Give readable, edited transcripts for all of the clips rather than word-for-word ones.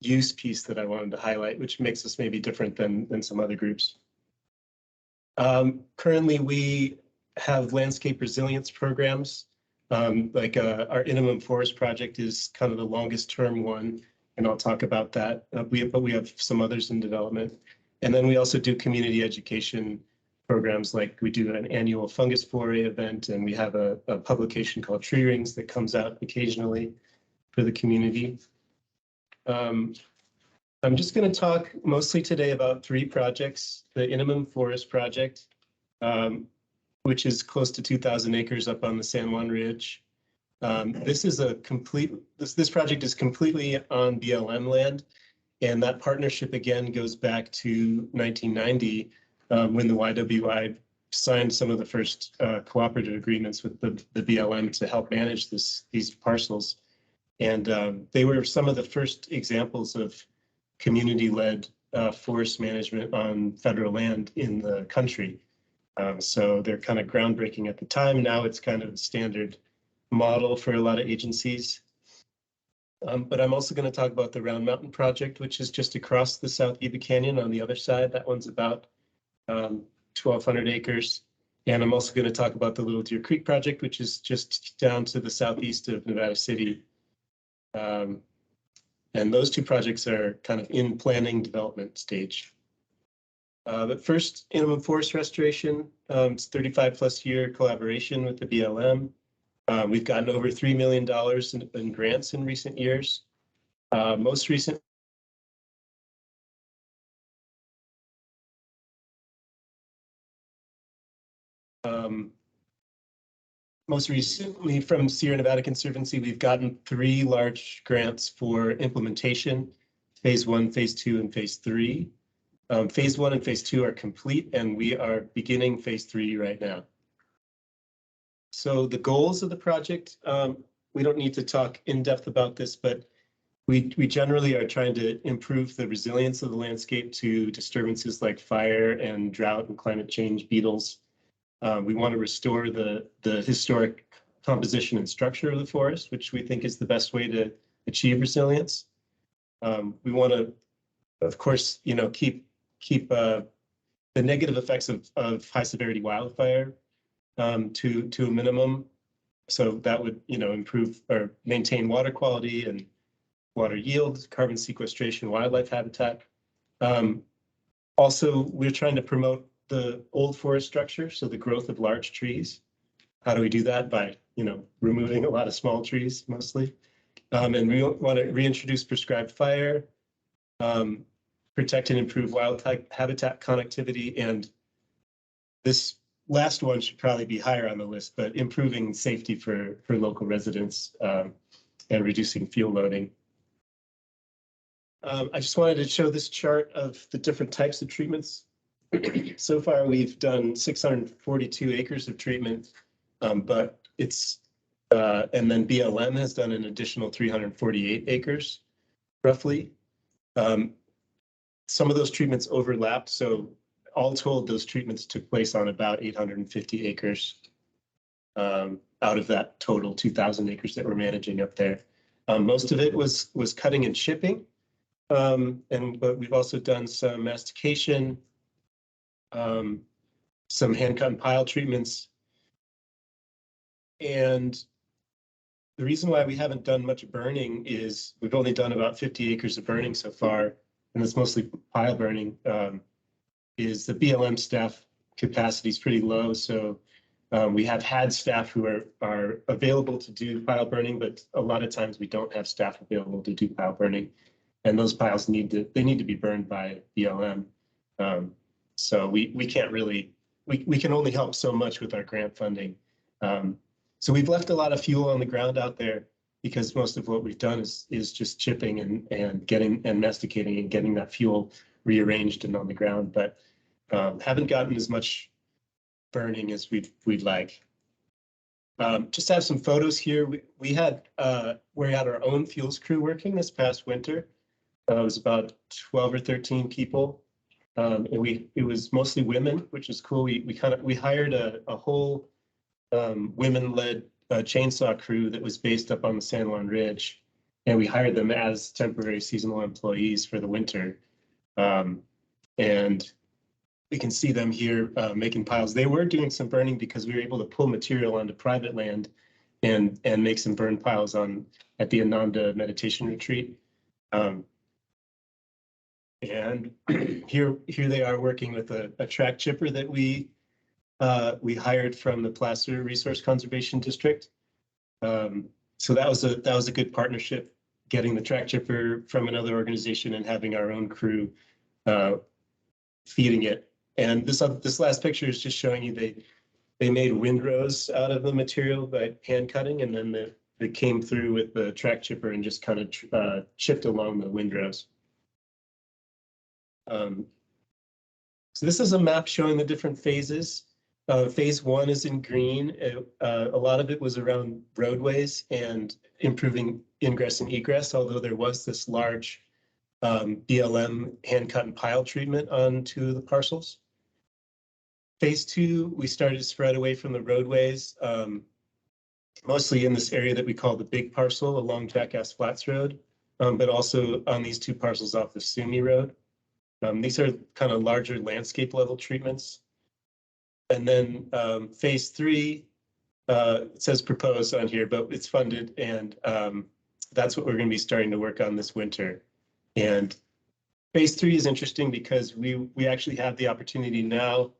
use piece that I wanted to highlight, which makes us maybe different than some other groups. Currently, we have landscape resilience programs. Like our Intimum Forest project is kind of the longest term one, and I'll talk about that. But we have some others in development. And then we also do community education programs, like we do an annual fungus foray event, and we have a publication called Tree Rings that comes out occasionally for the community. I'm just going to talk mostly today about 3 projects. The Intimum Forest project, which is close to 2,000 acres up on the San Juan Ridge. This is a complete, this project is completely on BLM land, and that partnership again goes back to 1990 when the YWI signed some of the first cooperative agreements with the BLM to help manage these parcels. And they were some of the first examples of community-led forest management on federal land in the country. So they're kind of groundbreaking at the time. Now it's kind of a standard model for a lot of agencies. But I'm also going to talk about the Round Mountain project, which is just across the South Yuba Canyon on the other side. That one's about 1,200 acres. And I'm also going to talk about the Little Deer Creek project, which is just down to the southeast of Nevada City. And those 2 projects are kind of in planning development stage. But first, Intimum Forest Restoration, it's 35+ year collaboration with the BLM. We've gotten over $3 million in grants in recent years. Most recently from Sierra Nevada Conservancy, we've gotten 3 large grants for implementation, phase 1, phase 2, and phase 3. Phase 1 and phase 2 are complete, and we are beginning phase 3 right now. So the goals of the project, we don't need to talk in depth about this, but we generally are trying to improve the resilience of the landscape to disturbances like fire and drought and climate change, beetles. We want to restore the historic composition and structure of the forest, which we think is the best way to achieve resilience. We want to, of course, keep the negative effects of high severity wildfire to a minimum. So that would, improve or maintain water quality and water yield, carbon sequestration, wildlife habitat. Also, we're trying to promote the old forest structure, so the growth of large trees. How do we do that? By, removing a lot of small trees mostly. And we want to reintroduce prescribed fire, protect and improve wildlife habitat connectivity, and this last one should probably be higher on the list, but improving safety for local residents and reducing fuel loading. I just wanted to show this chart of the different types of treatments. So far, we've done 642 acres of treatment, but it's, and then BLM has done an additional 348 acres, roughly. Some of those treatments overlapped, so all told, those treatments took place on about 850 acres out of that total 2,000 acres that we're managing up there. Most of it was cutting and shipping, but we've also done some mastication, some hand cut and pile treatments. And the reason why we haven't done much burning is we've only done about 50 acres of burning so far, and it's mostly pile burning. Is the BLM staff capacity is pretty low, so we have had staff who are available to do pile burning, but a lot of times we don't have staff available to do pile burning, and those piles need to be burned by BLM. So we can't really, we can only help so much with our grant funding. So we've left a lot of fuel on the ground out there because most of what we've done is just chipping and getting and masticating and getting that fuel rearranged and on the ground, but haven't gotten as much burning as we'd like. Just have some photos here. We had our own fuels crew working this past winter. It was about 12 or 13 people. And it was mostly women, which is cool. We hired a whole women-led chainsaw crew that was based up on the San Juan Ridge, and we hired them as temporary seasonal employees for the winter. And we can see them here making piles. They were doing some burning because we were able to pull material onto private land and make some burn piles at the Ananda meditation retreat. And here they are working with a track chipper that we hired from the Placer Resource Conservation District. So that was a good partnership, getting the track chipper from another organization and having our own crew feeding it. And this last picture is just showing you they made windrows out of the material by hand cutting, and then they came through with the track chipper and just kind of chipped along the windrows. So this is a map showing the different phases. Phase 1 is in green. A lot of it was around roadways and improving ingress and egress, although there was this large BLM hand cut and pile treatment on 2 of the parcels. Phase 2, we started to spread away from the roadways, mostly in this area that we call the big parcel along Jackass Flats Road, but also on these 2 parcels off the Sumi Road. These are kind of larger landscape level treatments. And then phase 3, it says proposed on here, but it's funded, and that's what we're going to be starting to work on this winter. And phase 3 is interesting because we actually have the opportunity now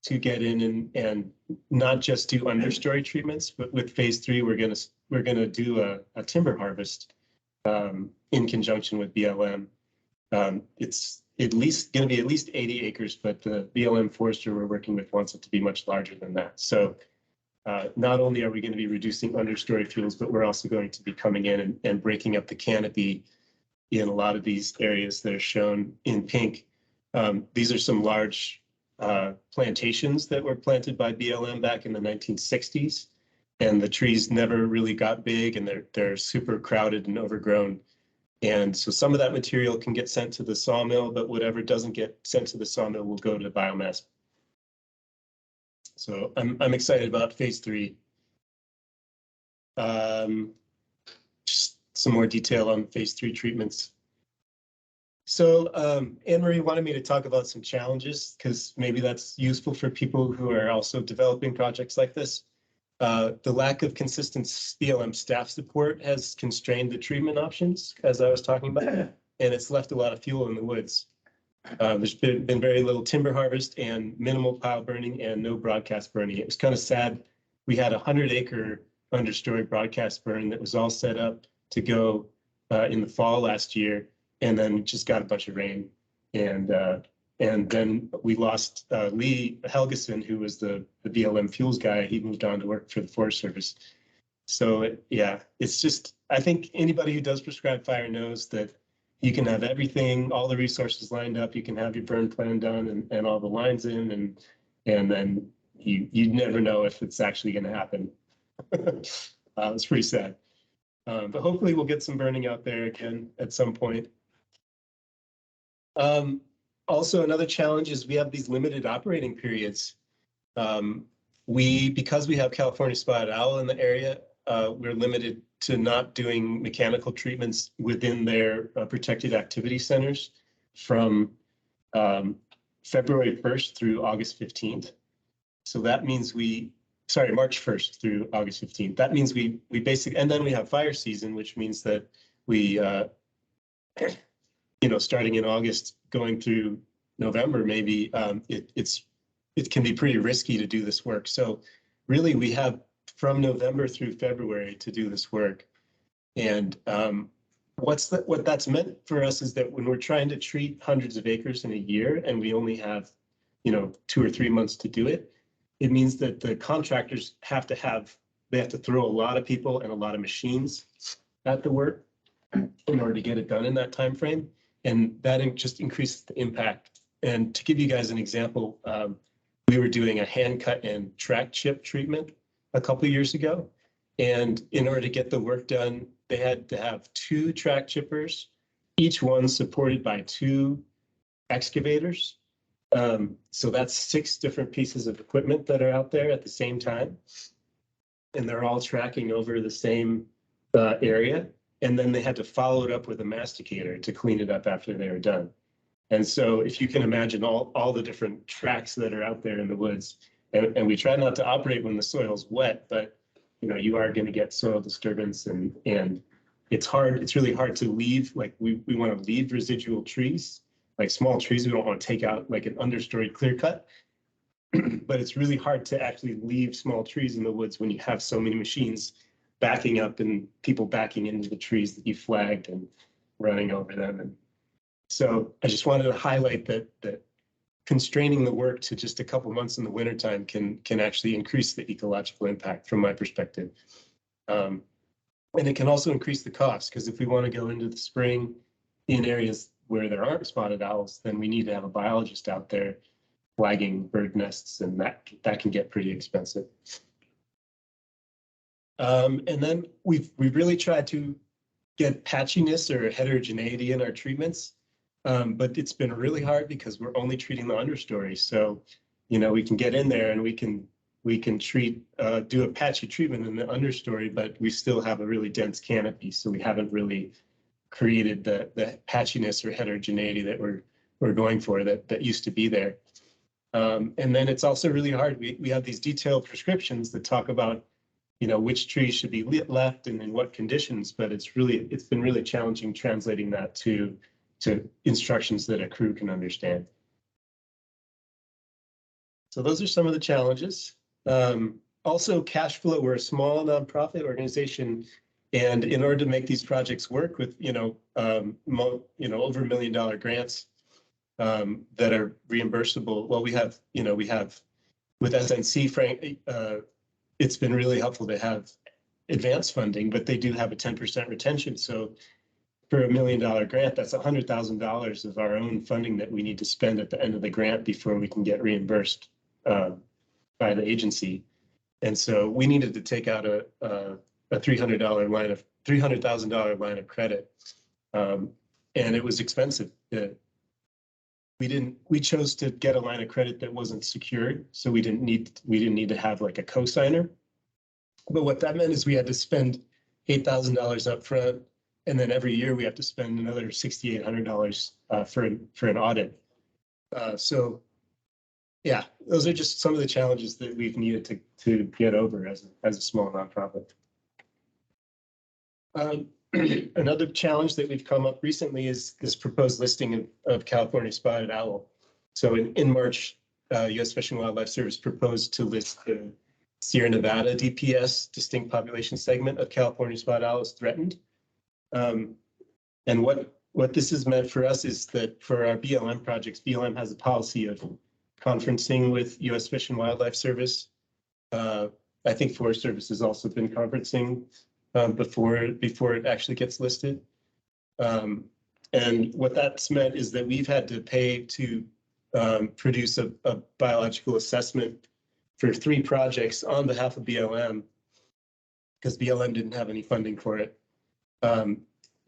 to get in and not just do understory treatments, but with phase 3, we're gonna do a timber harvest in conjunction with BLM. It's at least going to be at least 80 acres, but the BLM forester we're working with wants it to be much larger than that. So not only are we going to be reducing understory fuels, but we're also going to be coming in and breaking up the canopy in a lot of these areas that are shown in pink. These are some large plantations that were planted by BLM back in the 1960s, and the trees never really got big, and they're super crowded and overgrown. And so some of that material can get sent to the sawmill, but whatever doesn't get sent to the sawmill will go to biomass. So I'm excited about phase 3. Just some more detail on phase 3 treatments. So Anne-Marie wanted me to talk about some challenges, because maybe that's useful for people who are also developing projects like this. The lack of consistent BLM staff support has constrained the treatment options, as I was talking about, and it's left a lot of fuel in the woods. There's been very little timber harvest and minimal pile burning and no broadcast burning. It was kind of sad. We had a 100-acre understory broadcast burn that was all set up to go in the fall last year, and then just got a bunch of rain. And then we lost Lee Helgeson, who was the BLM fuels guy. He moved on to work for the Forest Service. So yeah, it's just, I think anybody who does prescribed fire knows that you can have everything, all the resources lined up. You can have your burn plan done and all the lines in, and then you never know if it's actually going to happen. It's pretty sad. But hopefully we'll get some burning out there again at some point. Also, another challenge is we have these limited operating periods. Because we have California spotted owl in the area, we're limited to not doing mechanical treatments within their protected activity centers from February 1st through August 15th. So that means March 1st through August 15th. That means we basically, and then we have fire season, which means that we, starting in August, going through November, maybe it can be pretty risky to do this work. So really, we have from November through February to do this work. And what that's meant for us is that when we're trying to treat hundreds of acres in a year, and we only have 2 or 3 months to do it, it means that the contractors have to throw a lot of people and a lot of machines at the work in order to get it done in that time frame. And that just increases the impact. And to give you guys an example, we were doing a hand cut and track chip treatment a couple of years ago. And in order to get the work done, they had to have 2 track chippers, each one supported by 2 excavators. So that's 6 different pieces of equipment that are out there at the same time. And they're all tracking over the same area. and then they had to follow it up with a masticator to clean it up after they were done. And so if you can imagine all the different tracks that are out there in the woods, and we try not to operate when the soil's wet, but you are going to get soil disturbance, and it's really hard to leave. Like we want to leave residual trees, like small trees. We don't want to take out like an understory clear cut, but it's really hard to actually leave small trees in the woods when you have so many machines backing up and people backing into the trees that you flagged and running over them. And so I just wanted to highlight that constraining the work to just a couple months in the wintertime can actually increase the ecological impact from my perspective. And it can also increase the cost, because if we want to go into the spring in areas where there aren't spotted owls, then we need to have a biologist out there flagging bird nests, and that can get pretty expensive. And then we've really tried to get patchiness or heterogeneity in our treatments. But it's been really hard because we're only treating the understory. So, we can get in there and we can treat, do a patchy treatment in the understory, but we still have a really dense canopy. So we haven't really created the patchiness or heterogeneity that we're going for that used to be there. And then it's also really hard. We have these detailed prescriptions that talk about, which trees should be left and in what conditions, but it's been really challenging translating that to instructions that a crew can understand. So those are some of the challenges. Also, cash flow. We're a small nonprofit organization, and in order to make these projects work with over $1 million grants that are reimbursable, well, we have with SNC, frankly, it's been really helpful to have advance funding, but they do have a 10% retention. So for $1 million grant, that's $100,000 of our own funding that we need to spend at the end of the grant before we can get reimbursed by the agency. And so we needed to take out a $300,000 line of credit, and it was expensive. We chose to get a line of credit that wasn't secured, so we didn't need to have like a cosigner. But what that meant is we had to spend $8,000 up front. And then every year we have to spend another $6,800 for an audit. So yeah, those are just some of the challenges that we've needed to get over as a small nonprofit. Another challenge that we've come up recently is this proposed listing of California spotted owl. So in March, U.S. Fish and Wildlife Service proposed to list the Sierra Nevada DPS, distinct population segment of California spotted owl, as threatened. And what this has meant for us is that for our BLM projects, BLM has a policy of conferencing with U.S. Fish and Wildlife Service. I think Forest Service has also been conferencing before it actually gets listed. And what that's meant is that we've had to pay to produce a biological assessment for 3 projects on behalf of BLM, because BLM didn't have any funding for it.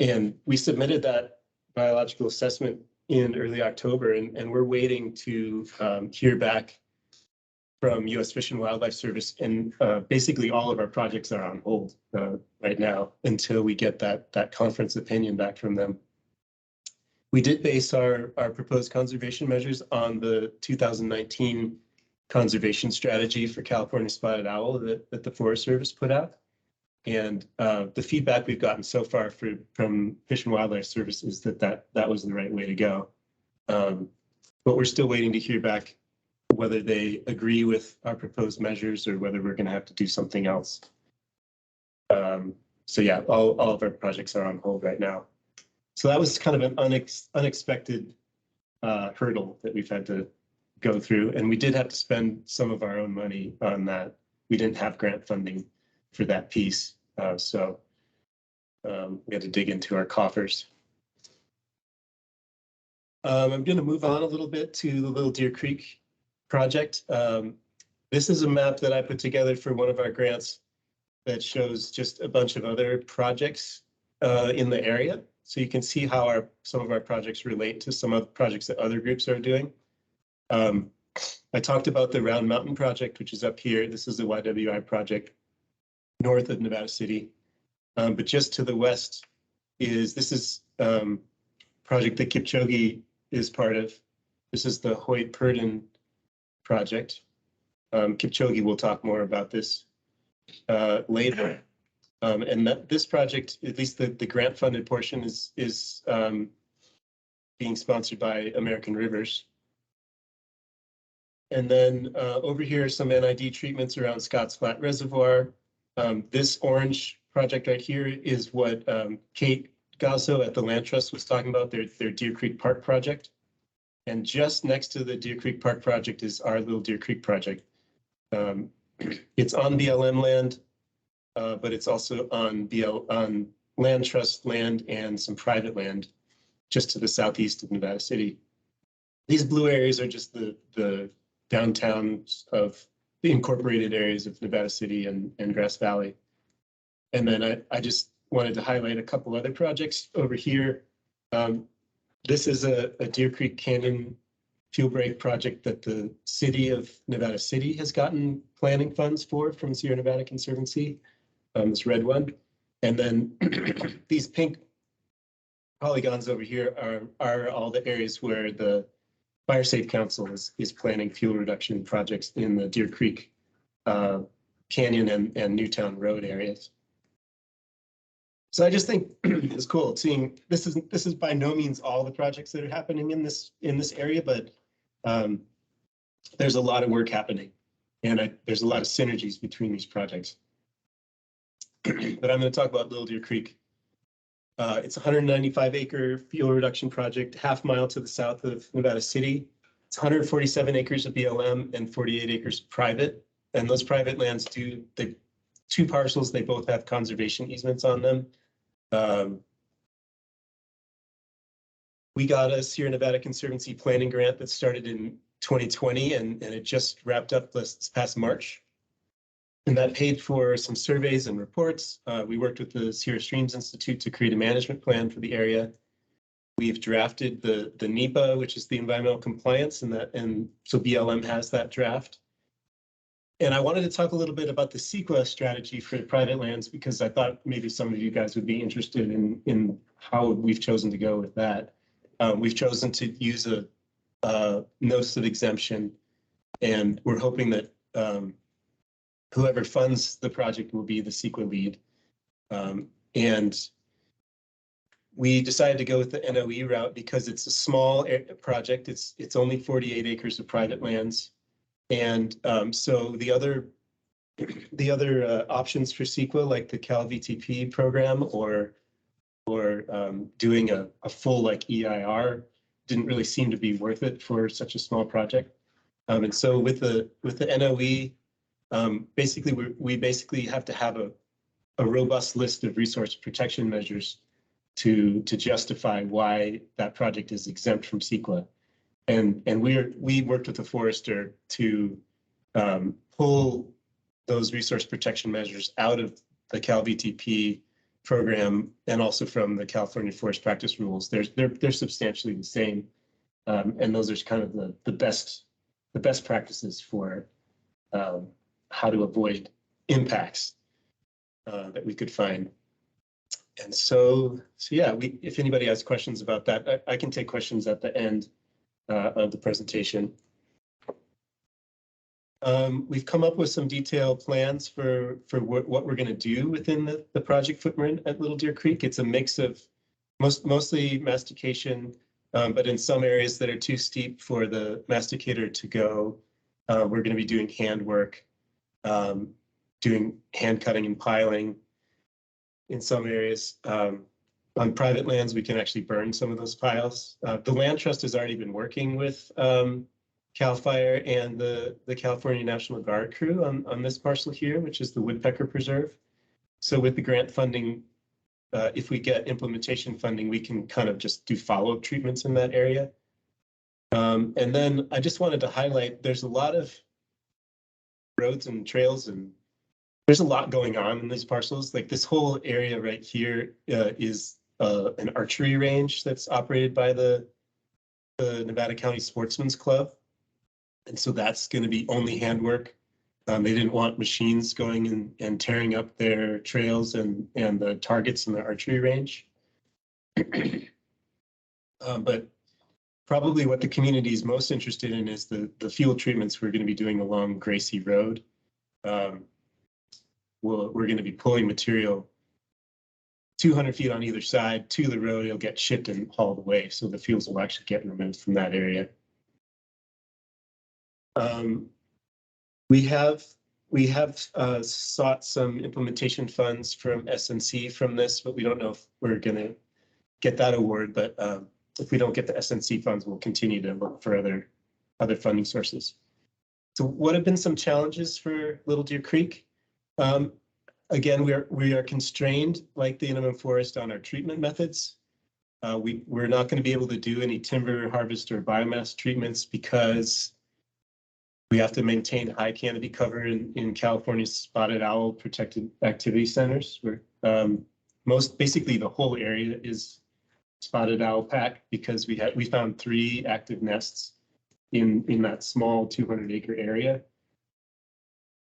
And we submitted that biological assessment in early October, and we're waiting to hear back from U.S. Fish and Wildlife Service. And basically all of our projects are on hold right now until we get that conference opinion back from them. We did base our proposed conservation measures on the 2019 conservation strategy for California spotted owl that the Forest Service put out. And the feedback we've gotten so far from Fish and Wildlife Service is that was the right way to go. But we're still waiting to hear back whether they agree with our proposed measures or whether we're going to have to do something else. So yeah, all of our projects are on hold right now. So that was kind of an unexpected hurdle that we've had to go through. And we did have to spend some of our own money on that. We didn't have grant funding for that piece. So we had to dig into our coffers. I'm going to move on a little bit to the Little Deer Creek project. This is a map that I put together for one of our grants that shows just a bunch of other projects in the area. So you can see how some of our projects relate to some of the projects that other groups are doing. I talked about the Round Mountain project, which is up here. This is the YWI project north of Nevada City. But just to the west is this is project that Kipchoge is part of. This is the Hoyt-Purdon project. Kipchoge will talk more about this later. And this project, at least the grant-funded portion, is being sponsored by American Rivers. And then over here, some NID treatments around Scotts Flat Reservoir. This orange project right here is what Kate Gazzo at the Land Trust was talking about, their Deer Creek Park project. And just next to the Deer Creek Park project is our little Deer Creek project. It's on BLM land, but it's also on Land Trust land and some private land just to the southeast of Nevada City. These blue areas are just the downtowns of the incorporated areas of Nevada City and Grass Valley. And then I just wanted to highlight a couple other projects over here. This is a Deer Creek Canyon fuel break project that the city of Nevada City has gotten planning funds for from Sierra Nevada Conservancy, this red one. And then these pink polygons over here are all the areas where the Fire Safe Council is planning fuel reduction projects in the Deer Creek Canyon and Newtown Road areas. So I just think it's cool seeing this is by no means all the projects that are happening in this area, but there's a lot of work happening, and there's a lot of synergies between these projects. But I'm going to talk about Little Deer Creek. It's a 195-acre fuel reduction project, half-mile to the south of Nevada City. It's 147 acres of BLM and 48 acres private. And those private lands the two parcels, they both have conservation easements on them. We got a Sierra Nevada Conservancy planning grant that started in 2020, and it just wrapped up this past March. And that paid for some surveys and reports. We worked with the Sierra Streams Institute to create a management plan for the area. We've drafted the NEPA, which is the environmental compliance, and so BLM has that draft. And I wanted to talk a little bit about the CEQA strategy for private lands, because I thought maybe some of you guys would be interested in how we've chosen to go with that. We've chosen to use a notice of exemption, and we're hoping that whoever funds the project will be the CEQA lead. And we decided to go with the NOE route because it's a small project. It's only 48 acres of private lands. And so the other options for CEQA, like the Cal VTP program or doing a full like EIR, didn't really seem to be worth it for such a small project. And so with the NOE, basically we basically have to have a robust list of resource protection measures to justify why that project is exempt from CEQA. And we worked with the forester to pull those resource protection measures out of the Cal VTP program and also from the California Forest Practice Rules. They're substantially the same, and those are kind of the best practices for how to avoid impacts that we could find. And so yeah, if anybody has questions about that, I can take questions at the end of the presentation. We've come up with some detailed plans for what we're going to do within the project footprint at Little Deer Creek. It's a mix of mostly mastication, but in some areas that are too steep for the masticator to go, we're going to be doing hand work, doing hand cutting and piling. In some areas, on private lands, we can actually burn some of those piles. The Land Trust has already been working with CAL FIRE and the California National Guard crew on this parcel here, which is the Woodpecker Preserve. So with the grant funding, if we get implementation funding, we can kind of just do follow-up treatments in that area. And then I just wanted to highlight, there's a lot of roads and trails, and there's a lot going on in these parcels. Like this whole area right here is an archery range that's operated by the Nevada County Sportsman's Club. And so that's going to be only handwork. They didn't want machines going and tearing up their trails and the targets in the archery range. But probably what the community is most interested in is the fuel treatments we're going to be doing along Gracie Road. We're going to be pulling material 200 feet on either side to the road. It'll get shipped and hauled away, so the fuels will actually get removed from that area. We have sought some implementation funds from SNC from this, but we don't know if we're going to get that award. But if we don't get the SNC funds, we'll continue to look for other funding sources. So what have been some challenges for Little Deer Creek? Again, we are constrained, like the Inland Forest, on our treatment methods. We're not going to be able to do any timber harvest or biomass treatments because we have to maintain high canopy cover in California's spotted owl protected activity centers. Where basically the whole area is spotted owl pack because we found 3 active nests in that small 200-acre area.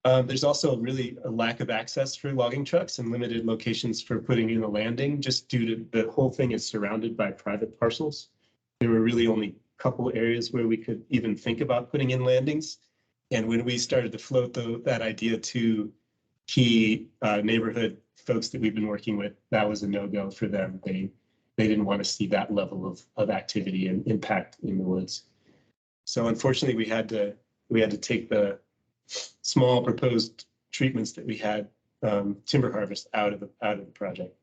There's also really a lack of access for logging trucks and limited locations for putting in a landing, just due to the whole thing is surrounded by private parcels. There were really only a couple areas where we could even think about putting in landings. And when we started to float that idea to key neighborhood folks that we've been working with, that was a no-go for them. They didn't want to see that level of activity and impact in the woods. So unfortunately, we had to take the small proposed treatments that we had, timber harvest, out of the project.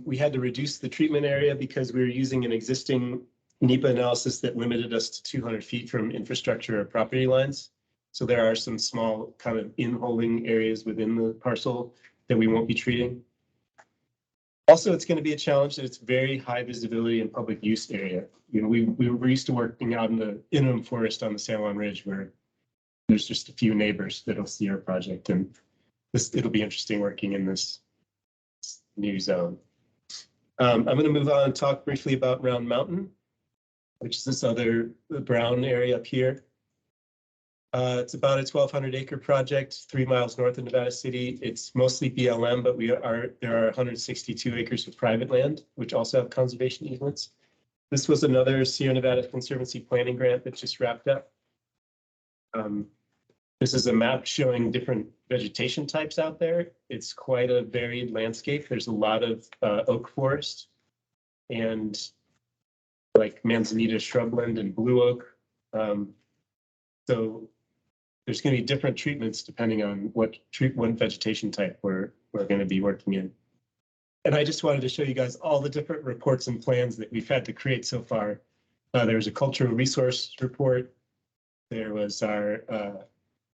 We had to reduce the treatment area because we were using an existing NEPA analysis that limited us to 200 feet from infrastructure or property lines. So there are some small kind of in-holding areas within the parcel that we won't be treating. Also, it's going to be a challenge that it's very high visibility and public use area. You know, we're used to working out in the inland forest on the San Juan Ridge, where there's just a few neighbors that'll see our project, and it'll be interesting working in this new zone. I'm going to move on and talk briefly about Round Mountain, which is this other brown area up here. It's about a 1,200-acre project, 3 miles north of Nevada City. It's mostly BLM, but there are 162 acres of private land, which also have conservation easements. This was another Sierra Nevada Conservancy planning grant that just wrapped up. This is a map showing different vegetation types out there. It's quite a varied landscape. There's a lot of oak forest and like manzanita shrubland and blue oak. So there's going to be different treatments depending on what vegetation type we're going to be working in. And I just wanted to show you guys all the different reports and plans that we've had to create so far. There was a cultural resource report. There was our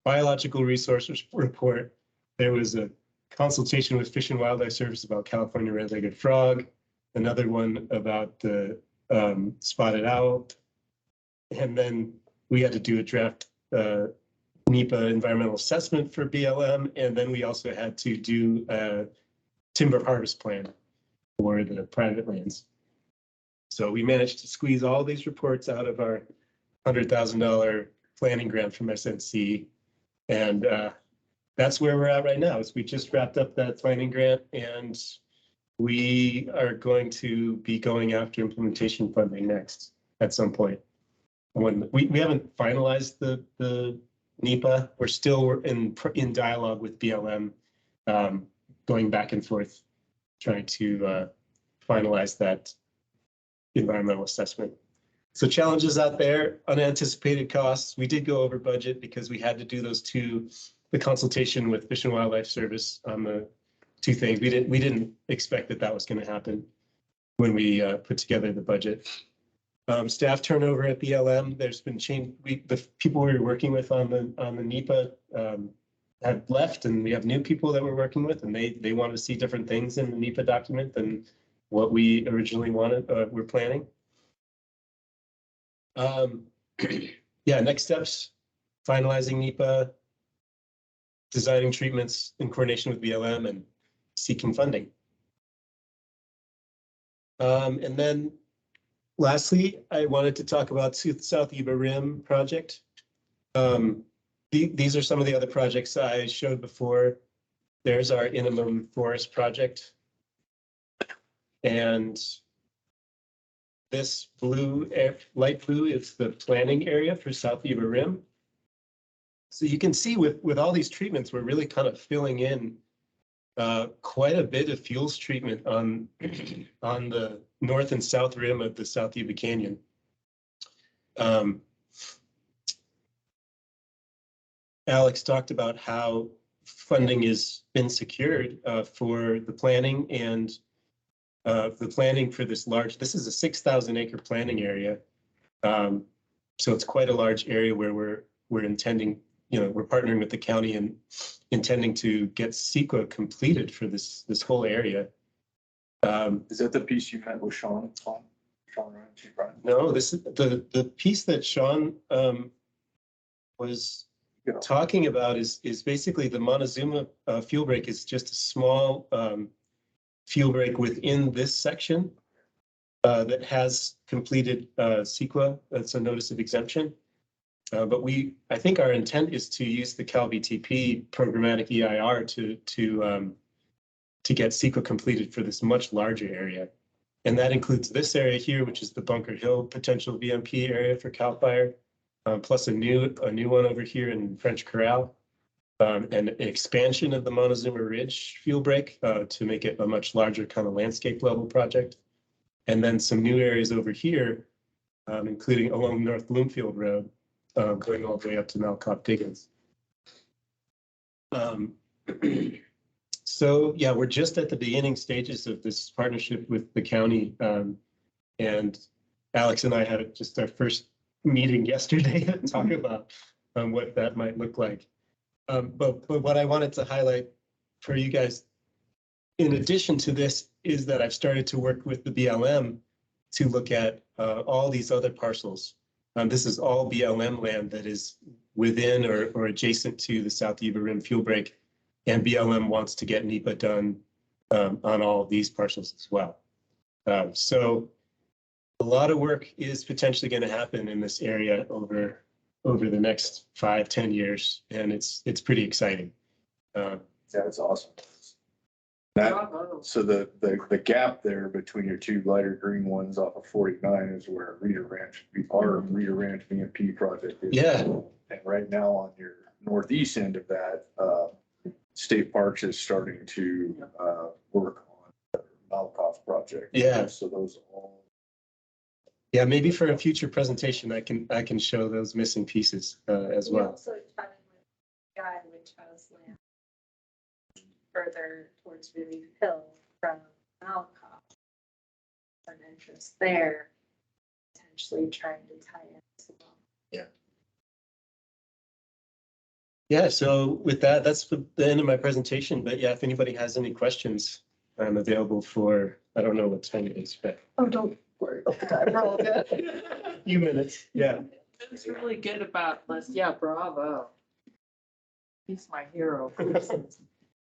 biological resources report. There was a consultation with Fish and Wildlife Service about California red-legged frog. Another one about the spotted owl. And then we had to do a draft NEPA environmental assessment for BLM, and then we also had to do a timber harvest plan for the private lands. So we managed to squeeze all these reports out of our $100,000 planning grant from SNC, and that's where we're at right now. We just wrapped up that planning grant, and we are going to be going after implementation funding next at some point. When we haven't finalized the NEPA, we're still in dialogue with BLM, going back and forth, trying to finalize that environmental assessment. So challenges out there, unanticipated costs. We did go over budget because we had to do the consultation with Fish and Wildlife Service on the 2 things. We didn't expect that was going to happen when we put together the budget. Staff turnover at BLM, there's been change. The people we were working with on the NEPA have left, and we have new people that we're working with, and they want to see different things in the NEPA document than what we originally we're planning. Yeah, next steps: finalizing NEPA, designing treatments in coordination with BLM, and seeking funding. And then lastly, I wanted to talk about South Yuba Rim project. These are some of the other projects I showed before. There's our Inland Forest project. And this blue, light blue is the planning area for South Yuba Rim. So you can see with all these treatments, we're really kind of filling in quite a bit of fuels treatment on the north and south rim of the South Yuba Canyon. Alex talked about how funding has been secured for the planning and the planning for this large, this is a 6,000 acre planning area. So it's quite a large area where we're intending, we're partnering with the county and intending to get CEQA completed for this whole area. Is that the piece you met with Sean on? No, this is the piece that Sean was talking about is basically the Montezuma fuel break is just a small fuel break within this section that has completed CEQA. That's a notice of exemption. But I think our intent is to use the CalVTP programmatic EIR to get CEQA completed for this much larger area. And that includes this area here, which is the Bunker Hill potential VMP area for CAL FIRE, plus a new one over here in French Corral, and an expansion of the Montezuma Ridge fuel break to make it a much larger kind of landscape level project. And then some new areas over here, including along North Bloomfield Road, going all the way up to Malcop Diggins. So yeah, we're just at the beginning stages of this partnership with the county. And Alex and I had just our first meeting yesterday to talk about what that might look like. But what I wanted to highlight for you guys, in addition to this, is that I've started to work with the BLM to look at all these other parcels. This is all BLM land that is within or adjacent to the South Yuba Rim fuel break, and BLM wants to get NEPA done on all of these parcels as well. So a lot of work is potentially going to happen in this area over the next 5-10 years, and it's pretty exciting. That's awesome. So the gap there between your two lighter green ones off of 49 is where Rita Ranch, our Rita Ranch VMP project is. Yeah. And right now on your northeast end of that, State Parks is starting to work on the Malkoff project. Yeah. So those all. Yeah, maybe for a future presentation, I can show those missing pieces as well. Also talking with Guy, which has land further towards Relief Hill from Malkoff. An interest there, potentially trying to tie in as well. Yeah. Yeah, so with that, that's the end of my presentation. But yeah, if anybody has any questions, I'm available for, I don't know what time it is, but. Oh, don't worry about the time. We're all good. Few minutes, yeah. It's really good about this. Yeah, bravo. He's my hero.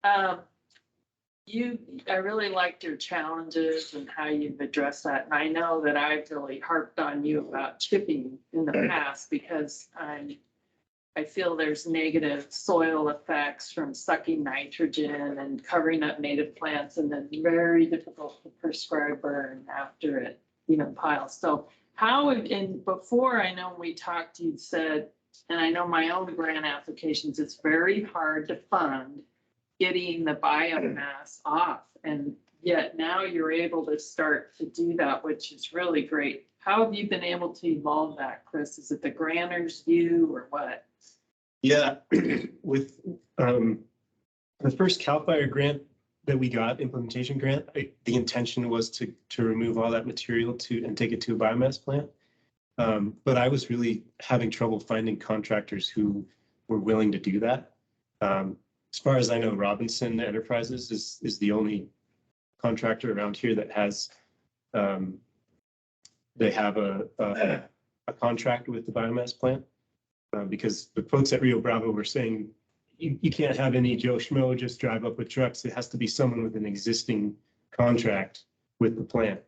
I really liked your challenges and how you've addressed that. And I know that I've really harped on you about chipping in the past because I feel there's negative soil effects from sucking nitrogen and covering up native plants, and then very difficult to prescribe burn after it, piles. So before, I know we talked, you said, and I know my own grant applications, it's very hard to fund getting the biomass off. And yet now you're able to start to do that, which is really great. How have you been able to evolve that, Chris? Is it the grantors, you, or what? Yeah, with the first CAL FIRE grant that we got, implementation grant, the intention was to remove all that material and take it to a biomass plant. But I was really having trouble finding contractors who were willing to do that. As far as I know, Robinson Enterprises is the only contractor around here that has, they have a contract with the biomass plant. Because the folks at Rio Bravo were saying, you can't have any Joe Schmo just drive up with trucks. It has to be someone with an existing contract with the plant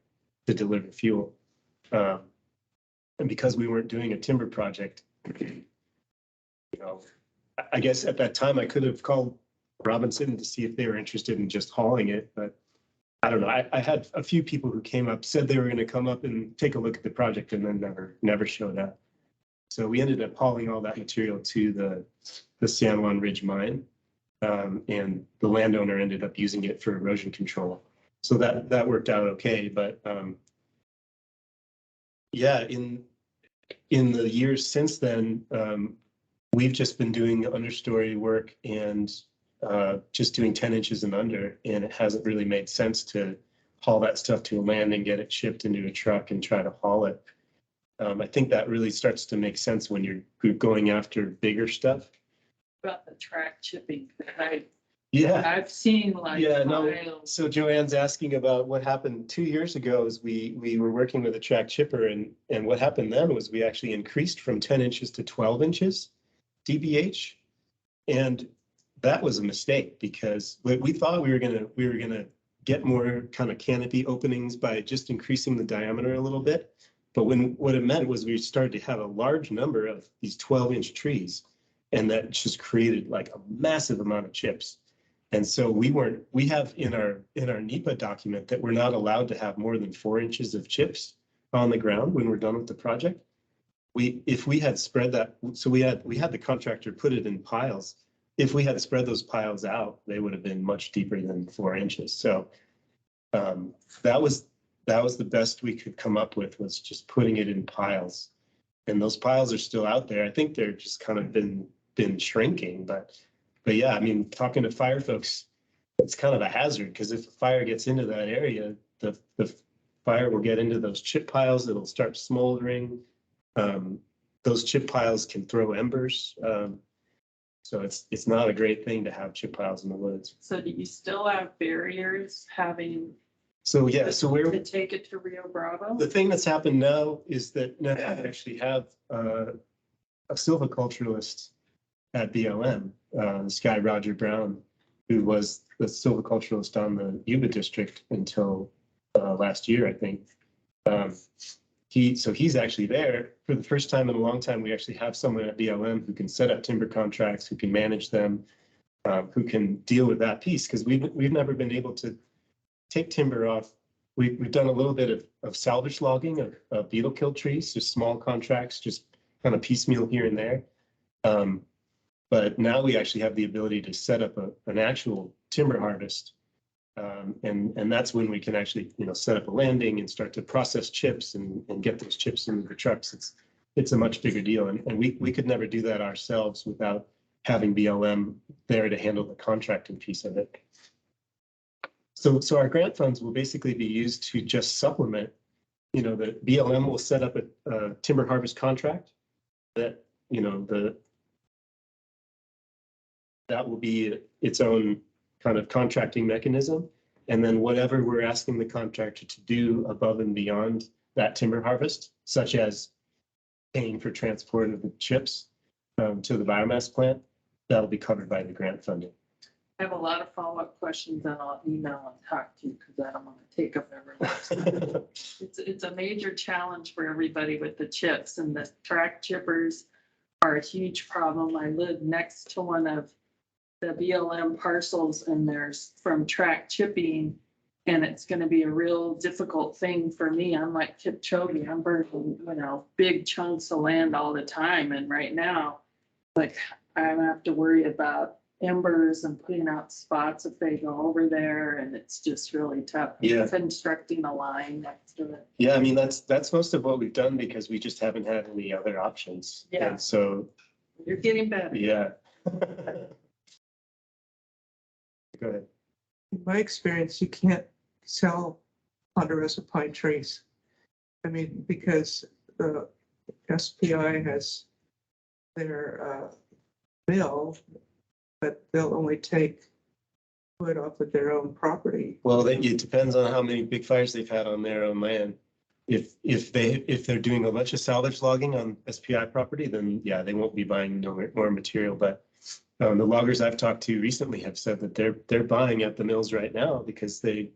to deliver fuel. And because we weren't doing a timber project, I guess at that time I could have called Robinson to see if they were interested in just hauling it, but I don't know, I had a few people who came up, said they were going to come up and take a look at the project and then never showed up. So we ended up hauling all that material to the San Juan Ridge mine. And the landowner ended up using it for erosion control. So that worked out okay. But yeah, in the years since then, we've just been doing understory work and just doing 10 inches and under, and it hasn't really made sense to haul that stuff to a landing, get it shipped into a truck and try to haul it. I think that really starts to make sense when you're going after bigger stuff. About the track chipping, Yeah. I've seen like. Yeah, no, piles. so Joanne's asking about what happened 2 years ago is we were working with a track chipper, and what happened then was we actually increased from 10 inches to 12 inches DBH. And that was a mistake because we thought we were gonna get more kind of canopy openings by just increasing the diameter a little bit. But what it meant was we started to have a large number of these 12-inch trees, and that just created like a massive amount of chips. And so we have in our NEPA document that we're not allowed to have more than 4 inches of chips on the ground when we're done with the project. If we had spread that, so we had the contractor put it in piles. If we had spread those piles out, they would have been much deeper than 4 inches. So that was the best we could come up with, was just putting it in piles. And those piles are still out there. I think they're just kind of been shrinking, but yeah, I mean, talking to fire folks, it's kind of a hazard because if the fire gets into that area, the fire will get into those chip piles. It'll start smoldering. Those chip piles can throw embers. So it's not a great thing to have chip piles in the woods. So do you still have barriers having? So yeah, so to take it to Rio Bravo? The thing that's happened now is that now I actually have a silviculturalist at BLM, this guy Roger Brown, who was the silviculturalist on the Yuba district until last year, I think. He's actually there for the first time in a long time. We actually have someone at BLM who can set up timber contracts, who can manage them, who can deal with that piece, because we've never been able to take timber off. We've done a little bit of salvage logging of beetle killed trees, just small contracts, just kind of piecemeal here and there. But now we actually have the ability to set up an actual timber harvest. And that's when we can actually, set up a landing and start to process chips and get those chips into the trucks. It's a much bigger deal. And we could never do that ourselves without having BLM there to handle the contracting piece of it. So our grant funds will basically be used to just supplement, the BLM will set up a timber harvest contract that, that will be its own kind of contracting mechanism. And then whatever we're asking the contractor to do above and beyond that timber harvest, such as paying for transport of the chips to the biomass plant, that'll be covered by the grant funding. I have a lot of follow-up questions and I'll email and talk to you because I don't want to take up everyone. It's a major challenge for everybody with the chips, and the track chippers are a huge problem. I live next to one of the BLM parcels, and there's from track chipping, and it's going to be a real difficult thing for me. I'm like Kipchoge, I'm burning, big chunks of land all the time. And right now, like, I have to worry about embers and putting out spots if they go over there, and it's just really tough. Yeah. Constructing a line next to it. Yeah, I mean, that's most of what we've done because we just haven't had any other options. Yeah. And so. You're getting better. Yeah. Go ahead. In my experience, you can't sell ponderosa pine trees. I mean, because the SPI has their mill, but they'll only take wood off of their own property. Well, it depends on how many big fires they've had on their own land. If they're doing a bunch of salvage logging on SPI property, then yeah, they won't be buying more material. But the loggers I've talked to recently have said that they're buying at the mills right now because the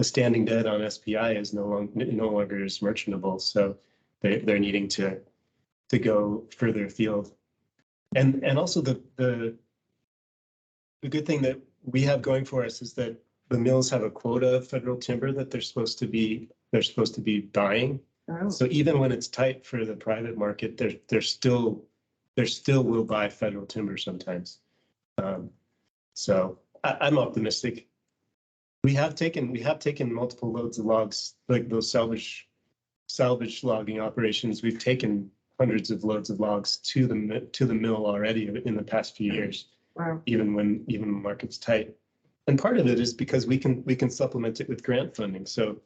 standing dead on SPI is no longer is merchantable. So they're needing to go further afield. And also the good thing that we have going for us is that the mills have a quota of federal timber that they're supposed to be buying. Oh, So even when it's tight for the private market, they're still will buy federal timber sometimes. So I'm optimistic. We have taken multiple loads of logs, like those salvage logging operations. We've taken hundreds of loads of logs to the mill already in the past few years, wow. even when the market's tight. And part of it is because we can supplement it with grant funding. So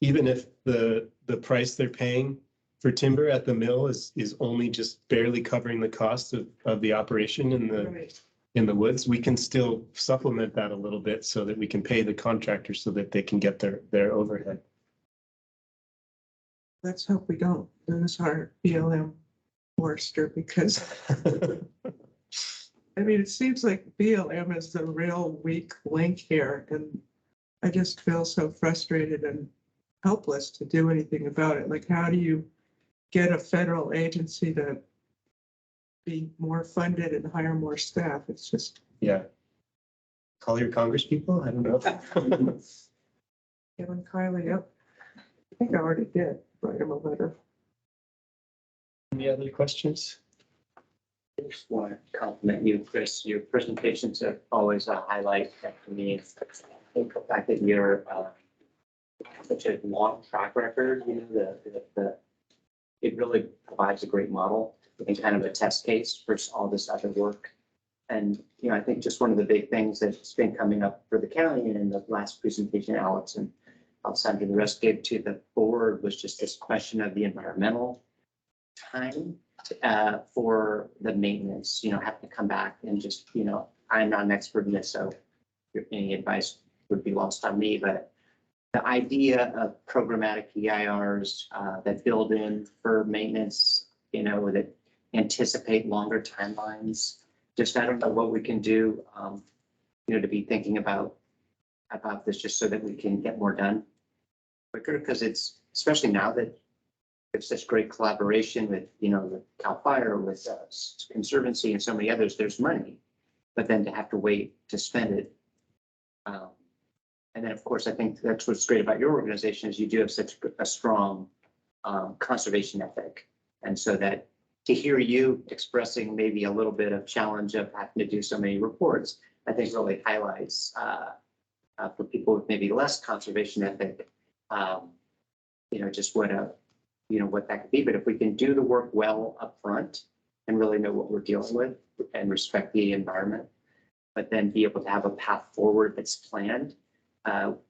even if the price they're paying for timber at the mill is only just barely covering the cost of the operation Right. in the woods, we can still supplement that a little bit so that we can pay the contractor so that they can get their overhead. Let's hope we don't lose our BLM forester because, I mean, it seems like BLM is the real weak link here. And I just feel so frustrated and helpless to do anything about it. Like, how do you get a federal agency to be more funded and hire more staff? It's just. Yeah. Call your Congress people? I don't know. Kevin Kiley, yep. I think I already did write him a letter. Any other questions? I just want to compliment you, Chris. Your presentations are always a highlight for me. I think the fact that you're such a long track record, you know, it really provides a great model and kind of a test case for all this other work. And, you know, I think just one of the big things that's been coming up for the county and in the last presentation, Alex and Alessandra and the rest gave to the board was just this question of the environmental time for the maintenance, you know, have to come back and just, you know, I'm not an expert in this, so any advice would be lost on me, but the idea of programmatic EIRs that build in for maintenance, you know, that anticipate longer timelines, just I don't know what we can do, you know, to be thinking about this just so that we can get more done quicker, because it's, especially now that there's such great collaboration with, you know, with CAL FIRE, with Conservancy and so many others, there's money, but then to have to wait to spend it. And then, of course, I think that's what's great about your organization is you do have such a strong conservation ethic. And so that to hear you expressing maybe a little bit of challenge of having to do so many reports, I think really highlights for people with maybe less conservation ethic, you know, just what that could be. But if we can do the work well up front and really know what we're dealing with and respect the environment, but then be able to have a path forward that's planned.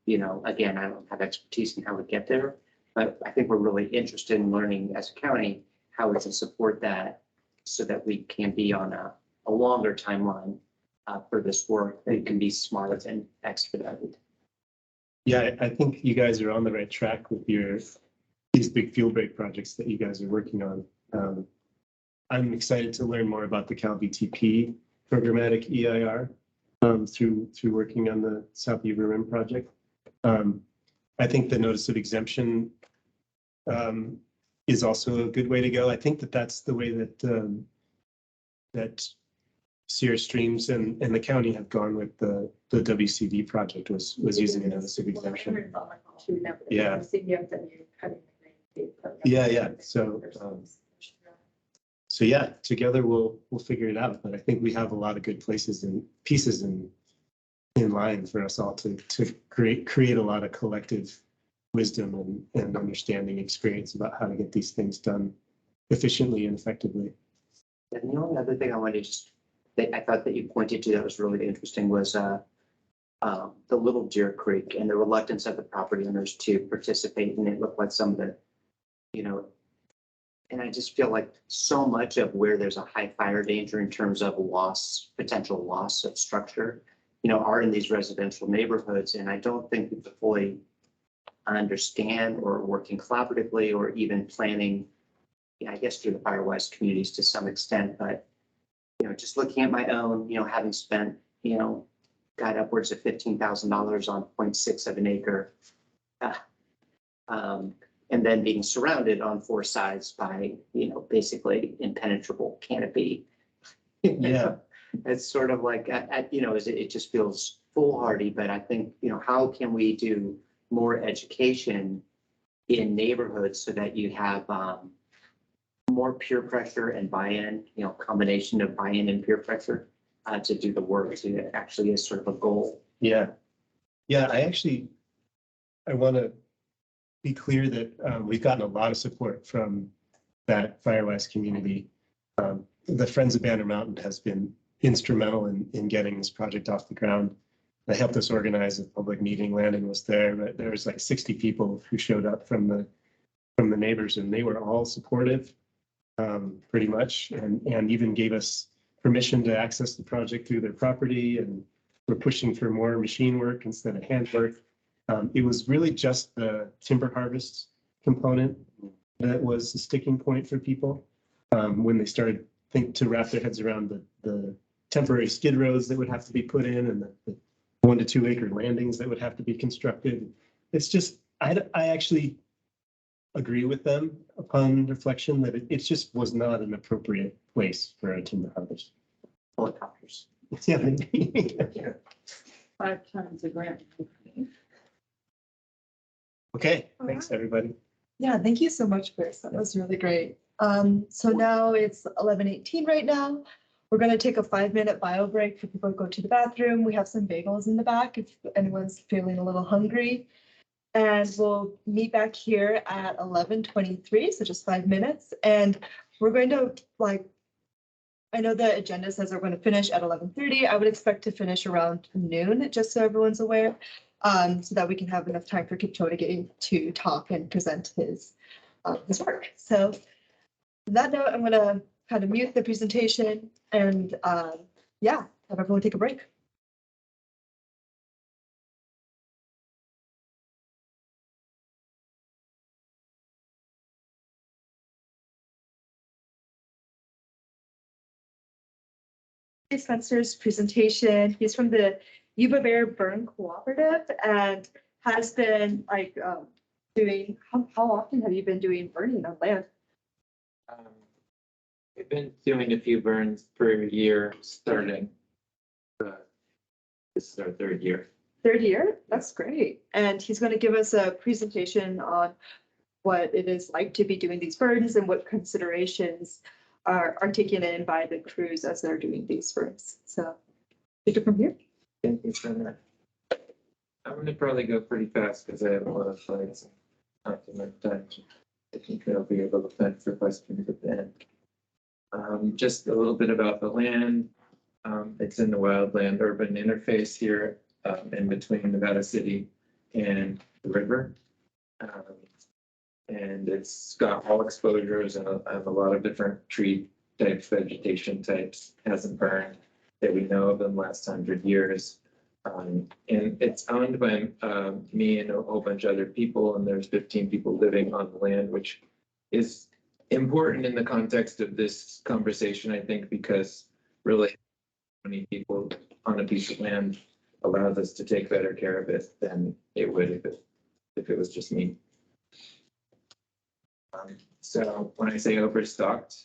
You know, again, I don't have expertise in how we get there, but I think we're really interested in learning as a county how we can support that so that we can be on a longer timeline for this work that can be smart and expedited. Yeah, I think you guys are on the right track with these big fuel break projects that you guys are working on. I'm excited to learn more about the CalVTP programmatic EIR through working on the South Yuba Rim project. I think the notice of exemption is also a good way to go. I think that's the way that Sierra Streams and the county have gone with the WCD project was using a notice of exemption. Yeah. Yeah. So yeah, together we'll figure it out. But I think we have a lot of good places and pieces in line for us all to create a lot of collective wisdom and understanding experience about how to get these things done efficiently and effectively. And the only other thing I wanted that I thought that you pointed to that was really interesting was the Little Deer Creek and the reluctance of the property owners to participate. And it looked like some of the, you know, and I just feel like so much of where there's a high fire danger in terms of potential loss of structure, you know, are in these residential neighborhoods. And I don't think people fully understand or working collaboratively or even planning, I guess through the Firewise communities to some extent, but, you know, just looking at my own, you know, having spent, you know, got upwards of $15,000 on 0.6 of an acre. And then being surrounded on four sides by, you know, basically impenetrable canopy. Yeah. it's sort of like, it just feels foolhardy, but I think, how can we do more education in neighborhoods so that you have more peer pressure and buy-in, combination of buy-in and peer pressure to do the work, so it actually is sort of a goal. Yeah. Yeah, I want to be clear that we've gotten a lot of support from that Firewise community. The Friends of Banner Mountain has been instrumental in getting this project off the ground. They helped us organize a public meeting. Landon was there, but there was like 60 people who showed up from the neighbors, and they were all supportive, pretty much, and even gave us permission to access the project through their property, and we're pushing for more machine work instead of hand work. It was really just the timber harvest component that was the sticking point for people when they started to wrap their heads around the temporary skid roads that would have to be put in, and the 1 to 2 acre landings that would have to be constructed. It's just, I actually agree with them upon reflection that it just was not an appropriate place for a timber harvest. Helicopters. Yeah, maybe. 5 times a grant. Okay, thanks, everybody. Yeah, thank you so much, Chris. That was really great. So now it's 11:18 right now. We're going to take a 5-minute bio break for people to go to the bathroom. We have some bagels in the back if anyone's feeling a little hungry. And we'll meet back here at 11:23, so just 5 minutes. And we're going to, I know the agenda says we're going to finish at 11:30. I would expect to finish around noon, just so everyone's aware, so that we can have enough time for Kipchoge to talk and present his work. So on that note, I'm going to kind of mute the presentation and have everyone take a break. Spencer's presentation. He's from the Yuba Bear Burn Cooperative and has been doing, how often have you been doing burning on land? We've been doing a few burns per year starting. This is our 3rd year. 3rd year? That's great. And he's going to give us a presentation on what it is like to be doing these burns and what considerations are taken in by the crews as they're doing these burns. So take it from here. Thank you so much. I'm gonna probably go pretty fast because I have a lot of slides and not too much time. I think I'll be able to time for questions at the end. Just a little bit about the land. It's in the wildland urban interface here in between Nevada City and the river. And it's got all exposures and a lot of different tree types, vegetation types, hasn't burned that we know of in the last 100 years. And it's owned by me and a whole bunch of other people, and there's 15 people living on the land, which is important in the context of this conversation, I think, because really many people on a piece of land allows us to take better care of it than it would if it was just me. So when I say overstocked,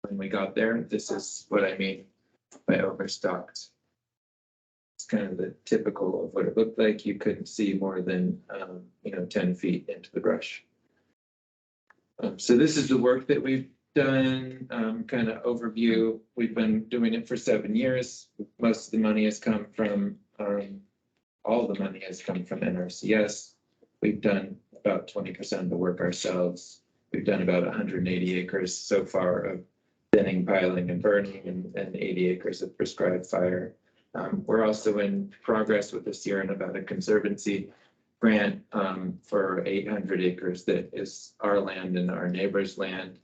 when we got there, this is what I mean by overstocked. It's kind of the typical of what it looked like. You couldn't see more than 10 feet into the brush. So this is the work that we've done, kind of overview. We've been doing it for 7 years. Most of the money has come from, all the money has come from NRCS. We've done about 20% of the work ourselves. We've done about 180 acres so far of thinning, piling, and burning, and 80 acres of prescribed fire. We're also in progress with the Sierra Nevada Conservancy grant for 800 acres that is our land and our neighbor's land.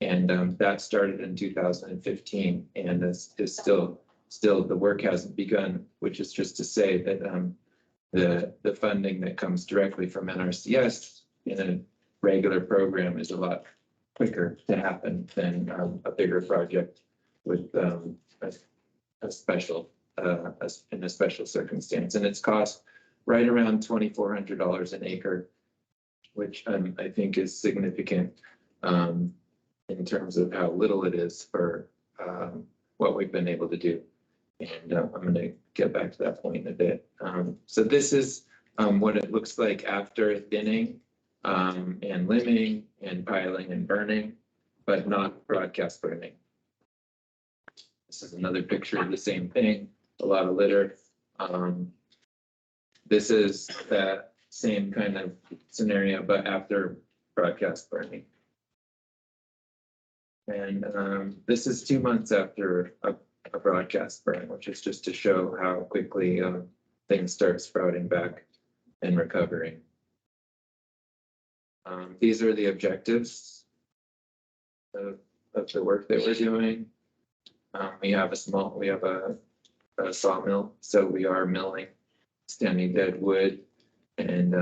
And that started in 2015 and is still the work hasn't begun, which is just to say that the funding that comes directly from NRCS in a regular program is a lot quicker to happen than a bigger project with a special in a special circumstance. And it's cost right around $2,400 an acre, which I think is significant in terms of how little it is for what we've been able to do. And I'm going to get back to that point in a bit. So this is what it looks like after thinning and limbing and piling and burning, but not broadcast burning. This is another picture of the same thing, a lot of litter. This is that same kind of scenario, but after broadcast burning. And this is 2 months after a broadcast burn, which is just to show how quickly things start sprouting back and recovering. These are the objectives of the work that we're doing. We have a sawmill, so we are milling standing dead wood, and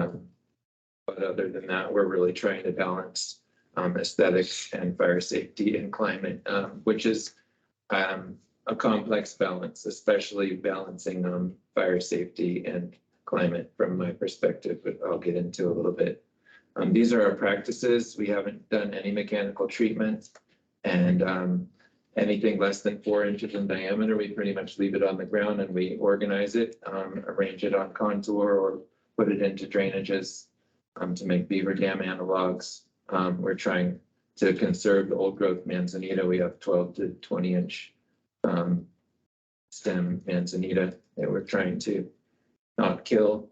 but other than that, we're really trying to balance aesthetics and fire safety and climate, which is a complex balance, especially balancing fire safety and climate from my perspective, but I'll get into a little bit. These are our practices. We haven't done any mechanical treatment, and anything less than 4 inches in diameter, we pretty much leave it on the ground and we organize it, arrange it on contour or put it into drainages to make beaver dam analogs. We're trying to conserve the old growth manzanita. We have 12 to 20 inch stem manzanita that we're trying to not kill.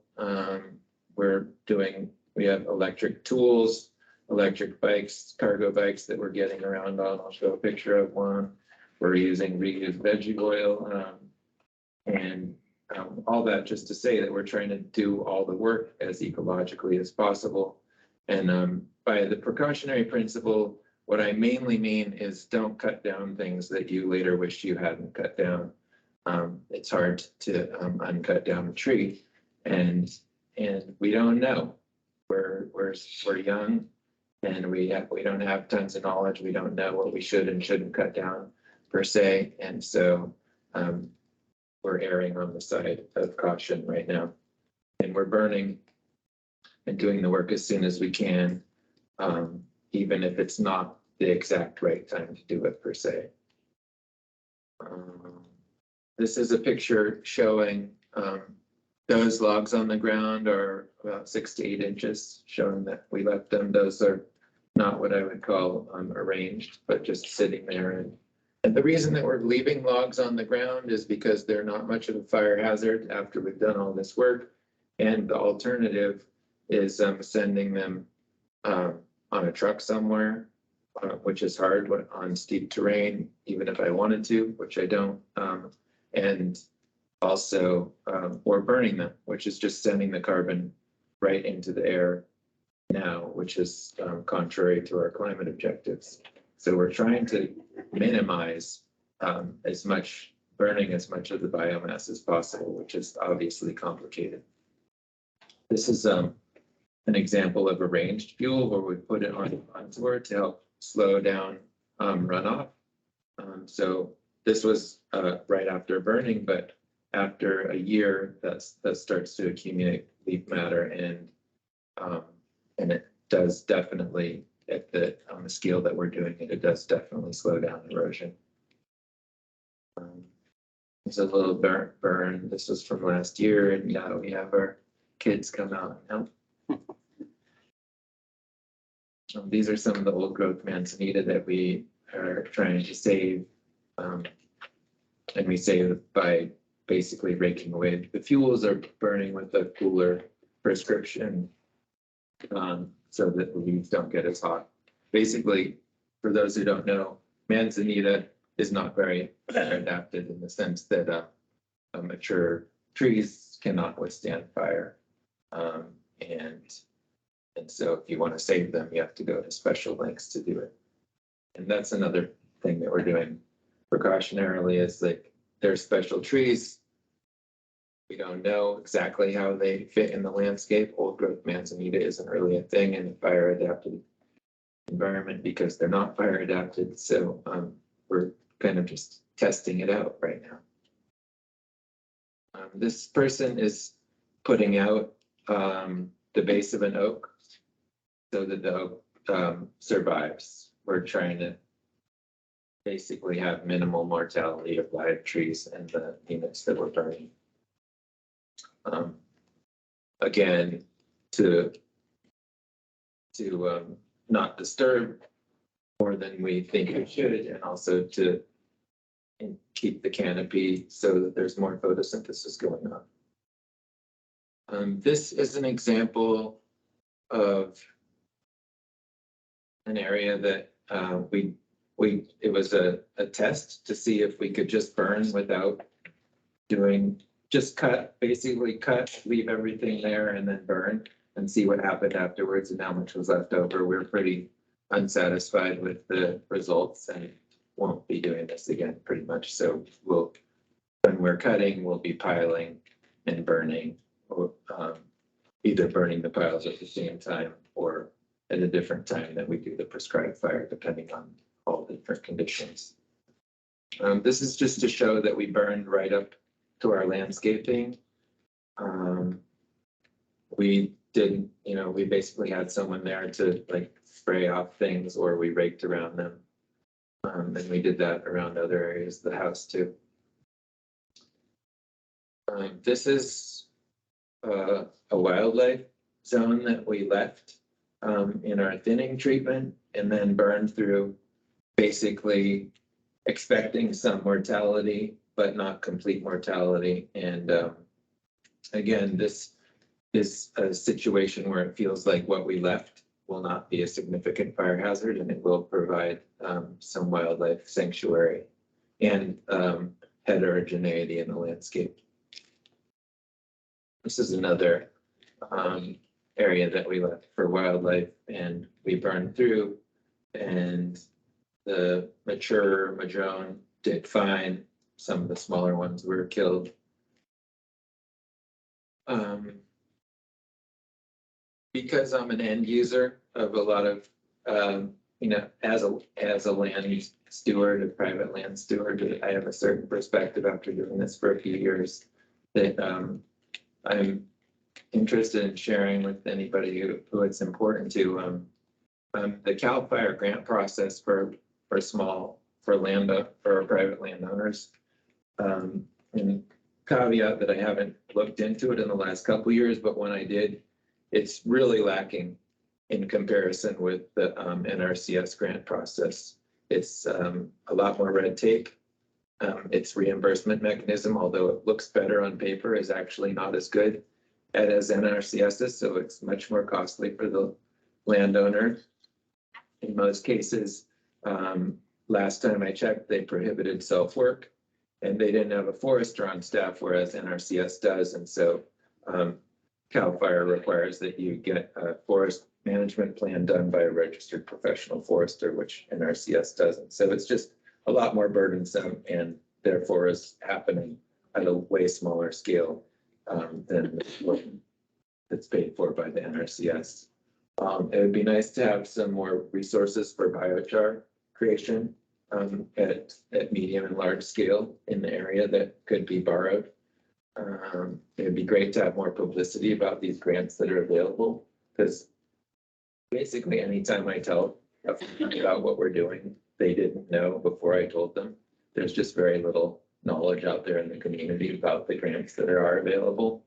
We have electric tools, electric bikes, cargo bikes that we're getting around on. I'll show a picture of one. We're using reused veggie oil, and all that just to say that we're trying to do all the work as ecologically as possible. And by the precautionary principle, what I mainly mean is don't cut down things that you later wish you hadn't cut down. It's hard to uncut down a tree, and we don't know. We're young, and we don't have tons of knowledge. We don't know what we should and shouldn't cut down per se, and so we're erring on the side of caution right now, and we're burning and doing the work as soon as we can, even if it's not the exact right time to do it per se. This is a picture showing those logs on the ground are about 6 to 8 inches, showing that we left them. Those are not what I would call arranged, but just sitting there. And the reason that we're leaving logs on the ground is because they're not much of a fire hazard after we've done all this work. And the alternative is sending them on a truck somewhere, which is hard on steep terrain, even if I wanted to, which I don't. And also, or burning them, which is just sending the carbon right into the air now, which is contrary to our climate objectives. So we're trying to minimize as much burning as much of the biomass as possible, which is obviously complicated. This is an example of arranged fuel where we put it on the contour to help slow down runoff. So this was right after burning, but after a year, that starts to accumulate leaf matter, and it does definitely, at on the scale that we're doing it, it does definitely slow down erosion. There's a little burn. This was from last year, and now we have our kids come out and help. These are some of the old growth manzanita that we are trying to save, and we save it by basically raking away. The fuels are burning with a cooler prescription so that the leaves don't get as hot. Basically, for those who don't know, manzanita is not very adapted in the sense that mature trees cannot withstand fire. And so if you want to save them, you have to go to special lengths to do it. And that's another thing that we're doing precautionarily, is like there's special trees. We don't know exactly how they fit in the landscape. Old growth manzanita isn't really a thing in a fire adapted environment because they're not fire adapted. So we're kind of just testing it out right now. This person is putting out the base of an oak so that the oak survives. We're trying to basically have minimal mortality of live trees in the units that we're burning. Again, to not disturb more than we think we should, and also to keep the canopy so that there's more photosynthesis going on. This is an example of an area that it was a test to see if we could just burn without basically cut, leave everything there and then burn and see what happened afterwards and how much was left over. We're pretty unsatisfied with the results and won't be doing this again pretty much. So when we're cutting, we'll be piling and burning, or either burning the piles at the same time or at a different time that we do the prescribed fire, depending on all the different conditions. This is just to show that we burned right up to our landscaping. We didn't, we basically had someone there to like spray off things, or we raked around them. And we did that around other areas of the house too. This is a wildlife zone that we left in our thinning treatment and then burned through, basically expecting some mortality, but not complete mortality. And again, this is a situation where it feels like what we left will not be a significant fire hazard, and it will provide some wildlife sanctuary and heterogeneity in the landscape. This is another area that we left for wildlife, and we burned through, and the mature madrone did fine. Some of the smaller ones were killed. Because I'm an end user of a lot of, as a land steward, a private land steward, I have a certain perspective after doing this for a few years that I'm interested in sharing with anybody who it's important to. The CAL FIRE grant process for private landowners, and caveat that I haven't looked into it in the last couple of years, but when I did, it's really lacking in comparison with the NRCS grant process. It's a lot more red tape. Its reimbursement mechanism, although it looks better on paper, is actually not as good as NRCS's, so it's much more costly for the landowner. In most cases, last time I checked, they prohibited self-work, and they didn't have a forester on staff, whereas NRCS does. And so CAL FIRE requires that you get a forest management plan done by a registered professional forester, which NRCS doesn't. So it's just a lot more burdensome, and therefore is happening at a way smaller scale than what it's paid for by the NRCS. It would be nice to have some more resources for biochar creation at medium and large scale in the area that could be borrowed. It would be great to have more publicity about these grants that are available, because basically anytime I tell about what we're doing, they didn't know before I told them. There's just very little knowledge out there in the community about the grants that are available.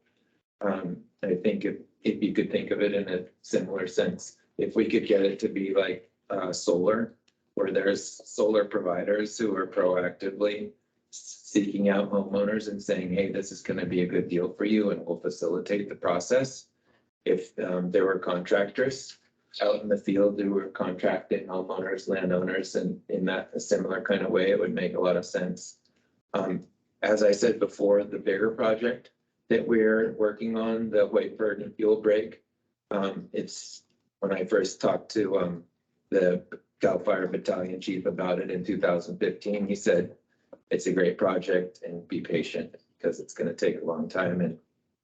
I think if you could think of it in a similar sense, if we could get it to be like solar, where there's solar providers who are proactively seeking out homeowners and saying, hey, this is going to be a good deal for you, and we'll facilitate the process. If there were contractors out in the field who were contracting homeowners, landowners, and in that a similar kind of way, it would make a lot of sense. As I said before, the bigger project that we're working on, the Whitebird and Fuel Break, it's when I first talked to the CAL FIRE battalion chief about it in 2015, he said, it's a great project and be patient because it's going to take a long time. And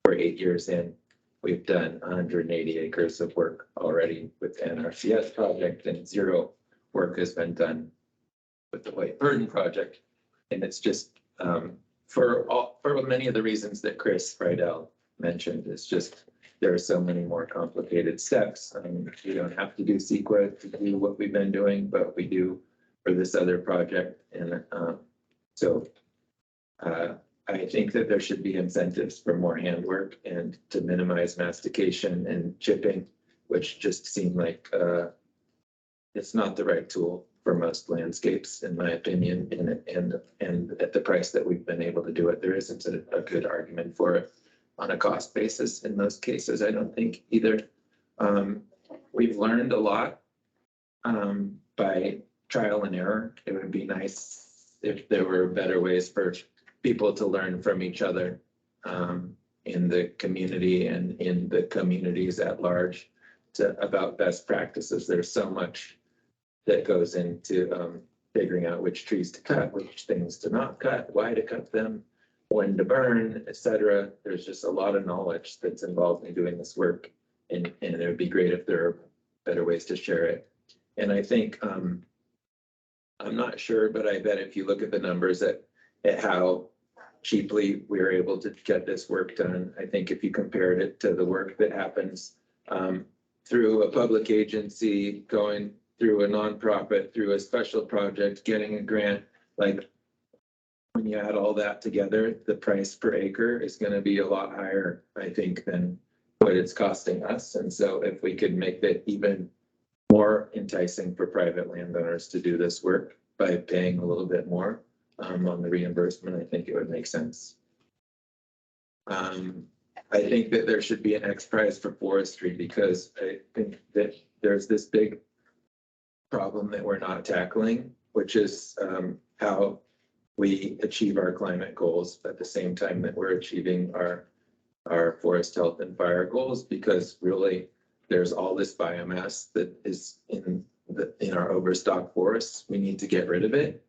we're 8 years in, we've done 180 acres of work already with the NRCS project, and 0 work has been done with the Whitebird project. And it's just for many of the reasons that Chris Friedel mentioned, it's just there are so many more complicated steps. I mean, we don't have to do CEQA to do what we've been doing, but we do for this other project. And so I think that there should be incentives for more handwork and to minimize mastication and chipping, which just seem like it's not the right tool for most landscapes, in my opinion. And at the price that we've been able to do it, there isn't a good argument for it on a cost basis in most cases, I don't think either. We've learned a lot by trial and error. It would be nice if there were better ways for people to learn from each other in the community and in the communities at large about best practices. There's so much that goes into figuring out which trees to cut, which things to not cut, why to cut them, when to burn, etc. There's just a lot of knowledge that's involved in doing this work, and it would be great if there are better ways to share it. And I think I'm not sure, but I bet if you look at the numbers at how cheaply we were able to get this work done, I think if you compared it to the work that happens through a public agency, going through a nonprofit, through a special project, getting a grant, like when you add all that together, the price per acre is going to be a lot higher, I think, than what it's costing us. And so if we could make it even more enticing for private landowners to do this work by paying a little bit more on the reimbursement, I think it would make sense. I think that there should be an X prize for forestry, because I think that there's this big problem that we're not tackling, which is how we achieve our climate goals at the same time that we're achieving our forest health and fire goals, because really there's all this biomass that is in our overstock forests. We need to get rid of it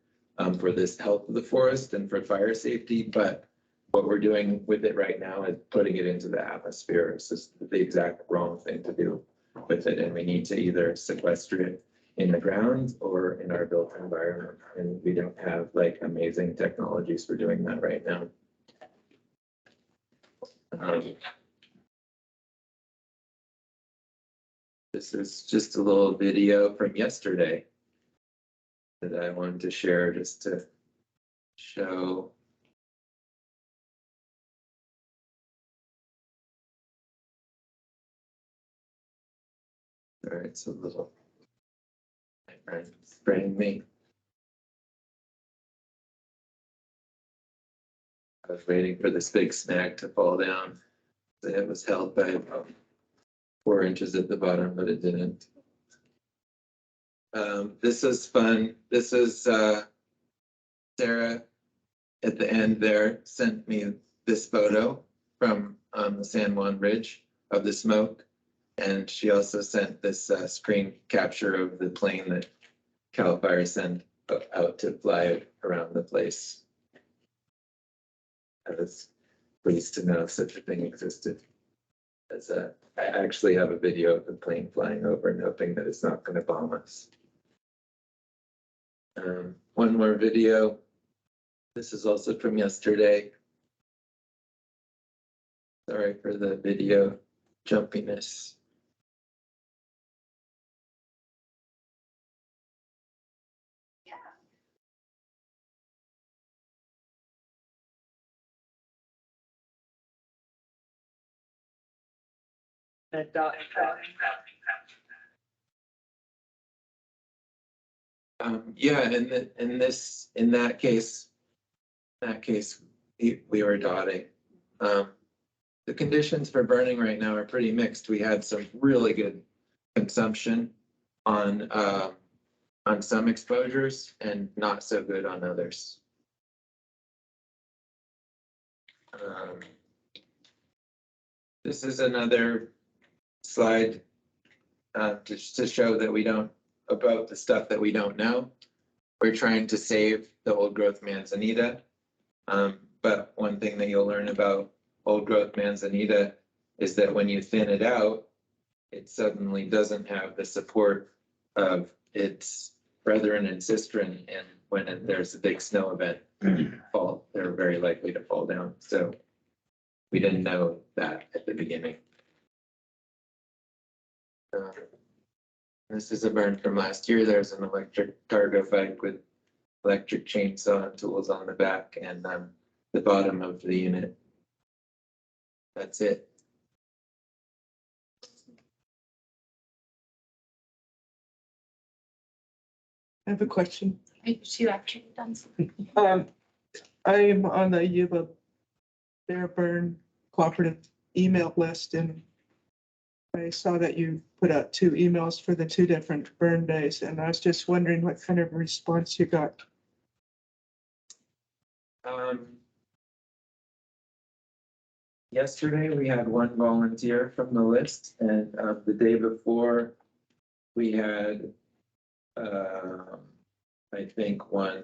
for this health of the forest and for fire safety. But what we're doing with it right now is putting it into the atmosphere. It's just the exact wrong thing to do with it. And we need to either sequester it in the ground or in our built environment. And we don't have like amazing technologies for doing that right now. This is just a little video from yesterday that I wanted to share just to show. Sorry, it's a little, my friend spraying me. I was waiting for this big snag to fall down. It was held by about 4 inches at the bottom, but it didn't. This is fun. This is Sarah at the end there sent me this photo from the San Juan Ridge of the smoke. And she also sent this screen capture of the plane that Cal Fire sent out to fly around the place. I was pleased to know such a thing existed. I actually have a video of the plane flying over and hoping that it's not going to bomb us. One more video. This is also from yesterday. Sorry for the video jumpiness. Yeah, in that case, we were dotting. The conditions for burning right now are pretty mixed. We had some really good consumption on some exposures and not so good on others. This is another slide just to show that we don't, about the stuff that we don't know. We're trying to save the old growth manzanita. But one thing that you'll learn about old growth manzanita is that when you thin it out, it suddenly doesn't have the support of its brethren and sistren. And when there's a big snow event, they're very likely to fall down. So we didn't know that at the beginning. This is a burn from last year. There's an electric cargo bike with electric chainsaw and tools on the back and the bottom of the unit. That's it. I have a question. Two after you're done. I'm on the Yuba Bear Burn Cooperative email list, and I saw that you put out 2 emails for the 2 different burn days, and I was just wondering what kind of response you got. Yesterday, we had 1 volunteer from the list, and the day before, we had, I think, 1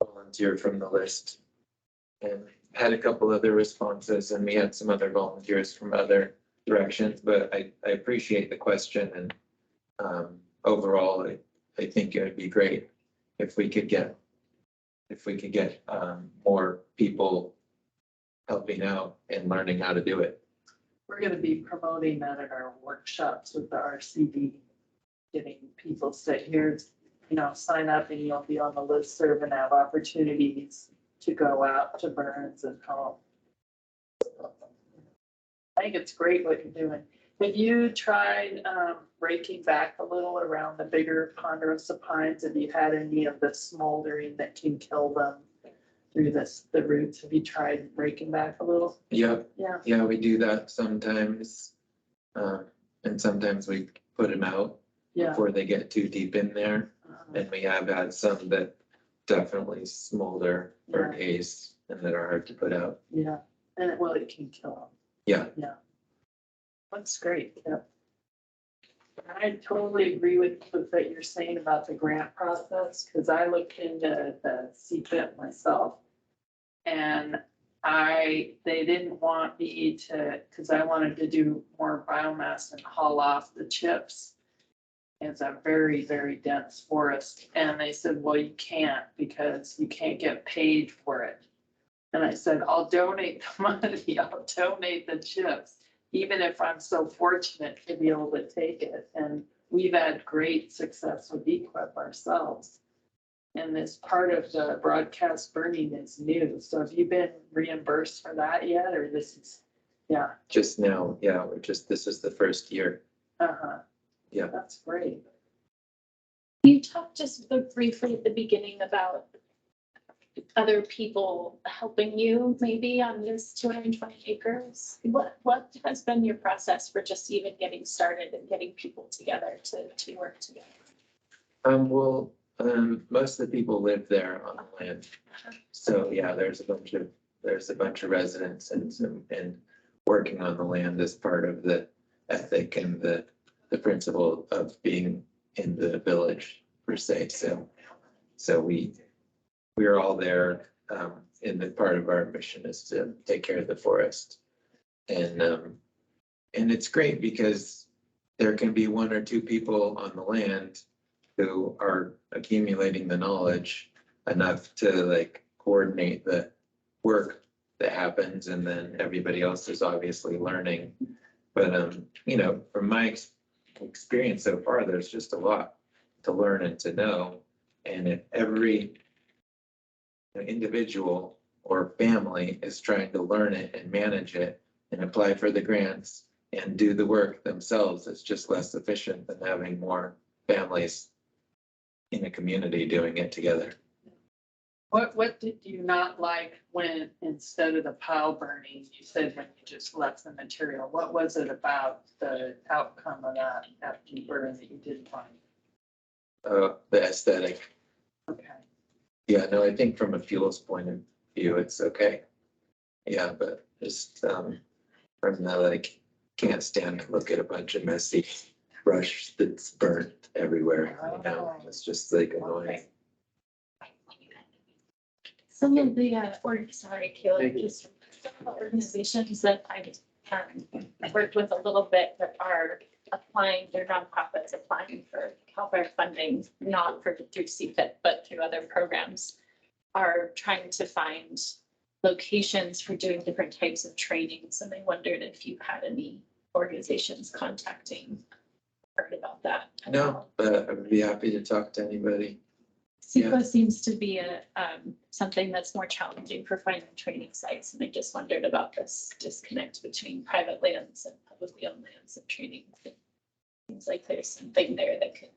volunteer from the list. And had a couple other responses, and we had some other volunteers from other directions, but I appreciate the question, and overall, I think it would be great if we could get more people helping out and learning how to do it. We're gonna be promoting that at our workshops with the RCD, getting people to here's, sign up and you'll be on the listserv and have opportunities to go out to burns and home. I think it's great what you're doing. Have you tried breaking back a little around the bigger ponderosa pines? Have you had any of the smoldering that can kill them through the roots? Have you tried breaking back a little? Yep. Yeah. Yeah, we do that sometimes. And sometimes we put them out Yeah. before they get too deep in there. And we have had some that definitely smolder or haze and that are hard to put out. Yeah. And it can kill them. Yeah. Yeah. That's great. Yeah. I totally agree with what you're saying about the grant process, because I looked into the CFIP myself. And they didn't want me to, because I wanted to do more biomass and haul off the chips. It's a very, very dense forest. And they said, well, you can't because you can't get paid for it. And I said, I'll donate the money, I'll donate the chips, even if I'm so fortunate to be able to take it. And we've had great success with Equip ourselves. And this part of the broadcast burning is new. So have you been reimbursed for that yet, or this is, yeah? Just now, yeah, this is the first year. Uh-huh. Yeah. That's great. You talked just briefly at the beginning about other people helping you maybe on this 220 acres. What has been your process for just even getting started and getting people together to work together? Most of the people live there on the land. So yeah, there's a bunch of residents and working on the land as part of the ethic and the principle of being in the village per se. So we're all there, and the part of our mission is to take care of the forest. And it's great because there can be 1 or 2 people on the land who are accumulating the knowledge enough to coordinate the work that happens, and then everybody else is obviously learning. But from my experience so far, there's just a lot to learn and to know. And if every individual or family is trying to learn it and manage it and apply for the grants and do the work themselves, it's just less efficient than having more families in a community doing it together. What did you not like when, instead of the pile burning, you said when you just left the material? What was it about the outcome of that after you burn that you didn't like? The aesthetic. Okay. Yeah, no, I think from a fuels point of view, it's okay. Yeah, but just from the can't stand to look at a bunch of messy brush that's burnt everywhere. It's just annoying. Some of the organizations that I worked with a little bit that are applying, their nonprofits applying for CalBEAR funding, not through CFIP, but through other programs, are trying to find locations for doing different types of trainings. And I wondered if you had any organizations contacting that. at No, all. but I would be happy to talk to anybody. SEPA seems to be something that's more challenging for finding training sites, and I just wondered about this disconnect between private lands and publicly owned lands and training. It seems like there's something there that could.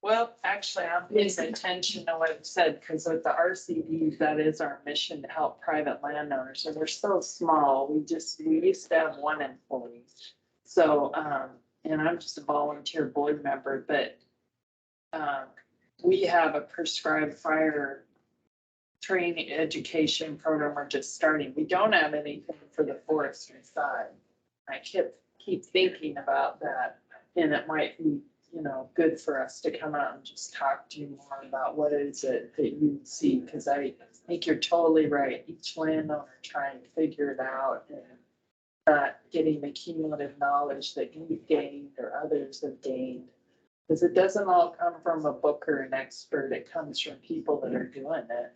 Well, actually, I'm paying attention to what it said, because with the RCDs, that is our mission to help private landowners, and we're so small. We used to have one employee. So, and I'm just a volunteer board member, but we have a prescribed fire training education program we're just starting. We don't have anything for the forestry side. I keep thinking about that, and it might be, good for us to come out and just talk to you more about what is it that you see, because I think you're totally right. Each landowner trying to figure it out and not getting the cumulative knowledge that you've gained or others have gained. Because it doesn't all come from a book or an expert. It comes from people that are doing it.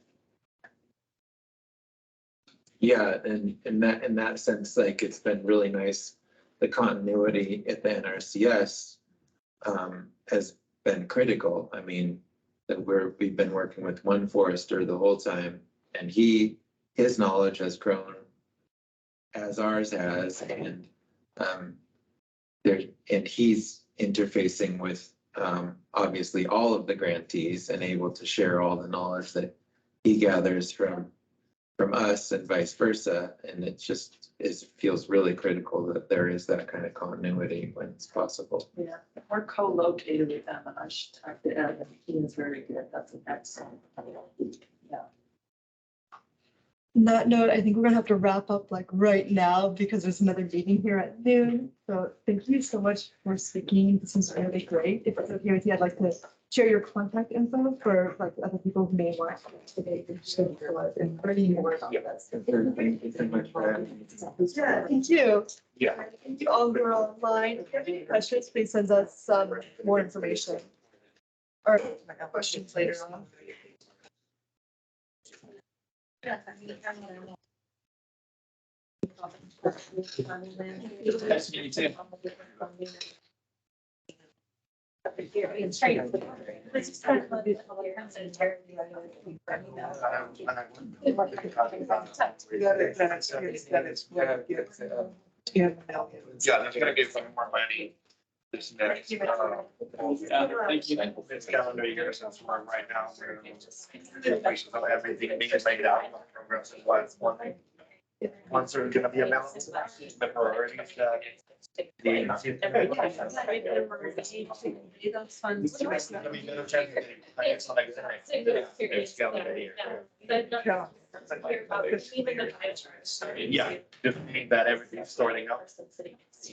Yeah, and in that sense, like, it's been really nice. The continuity at the NRCS has been critical. I mean, that we've been working with one forester the whole time, and his knowledge has grown as ours has, and he's interfacing with obviously all of the grantees and able to share all the knowledge that he gathers from us and vice versa. And it just feels really critical that there is that kind of continuity when it's possible. Yeah, we're co-located with them, and I should talk to Evan. He is very good. That's an excellent. Yeah. On that note, I think we're gonna have to wrap up like right now because there's another meeting here at noon. So thank you so much for speaking. This is really great. If it's okay with you, I'd like to share your contact info for like other people who may want to get interested in learning more about this. Thank you so much for having me. Yeah, thank you. Yeah. Thank you all who are online. If you have any questions, please send us some more information or questions later on. Yeah, there's gonna be some more money this next. Thank you. This calendar year, since we're right now, everything being laid out, programs and what's one thing. Once there's gonna be a balance, the priorities that. The agency- I mean, no chance of getting clients on exact- It's calendar year. Yeah, just mean that everything's sorting out.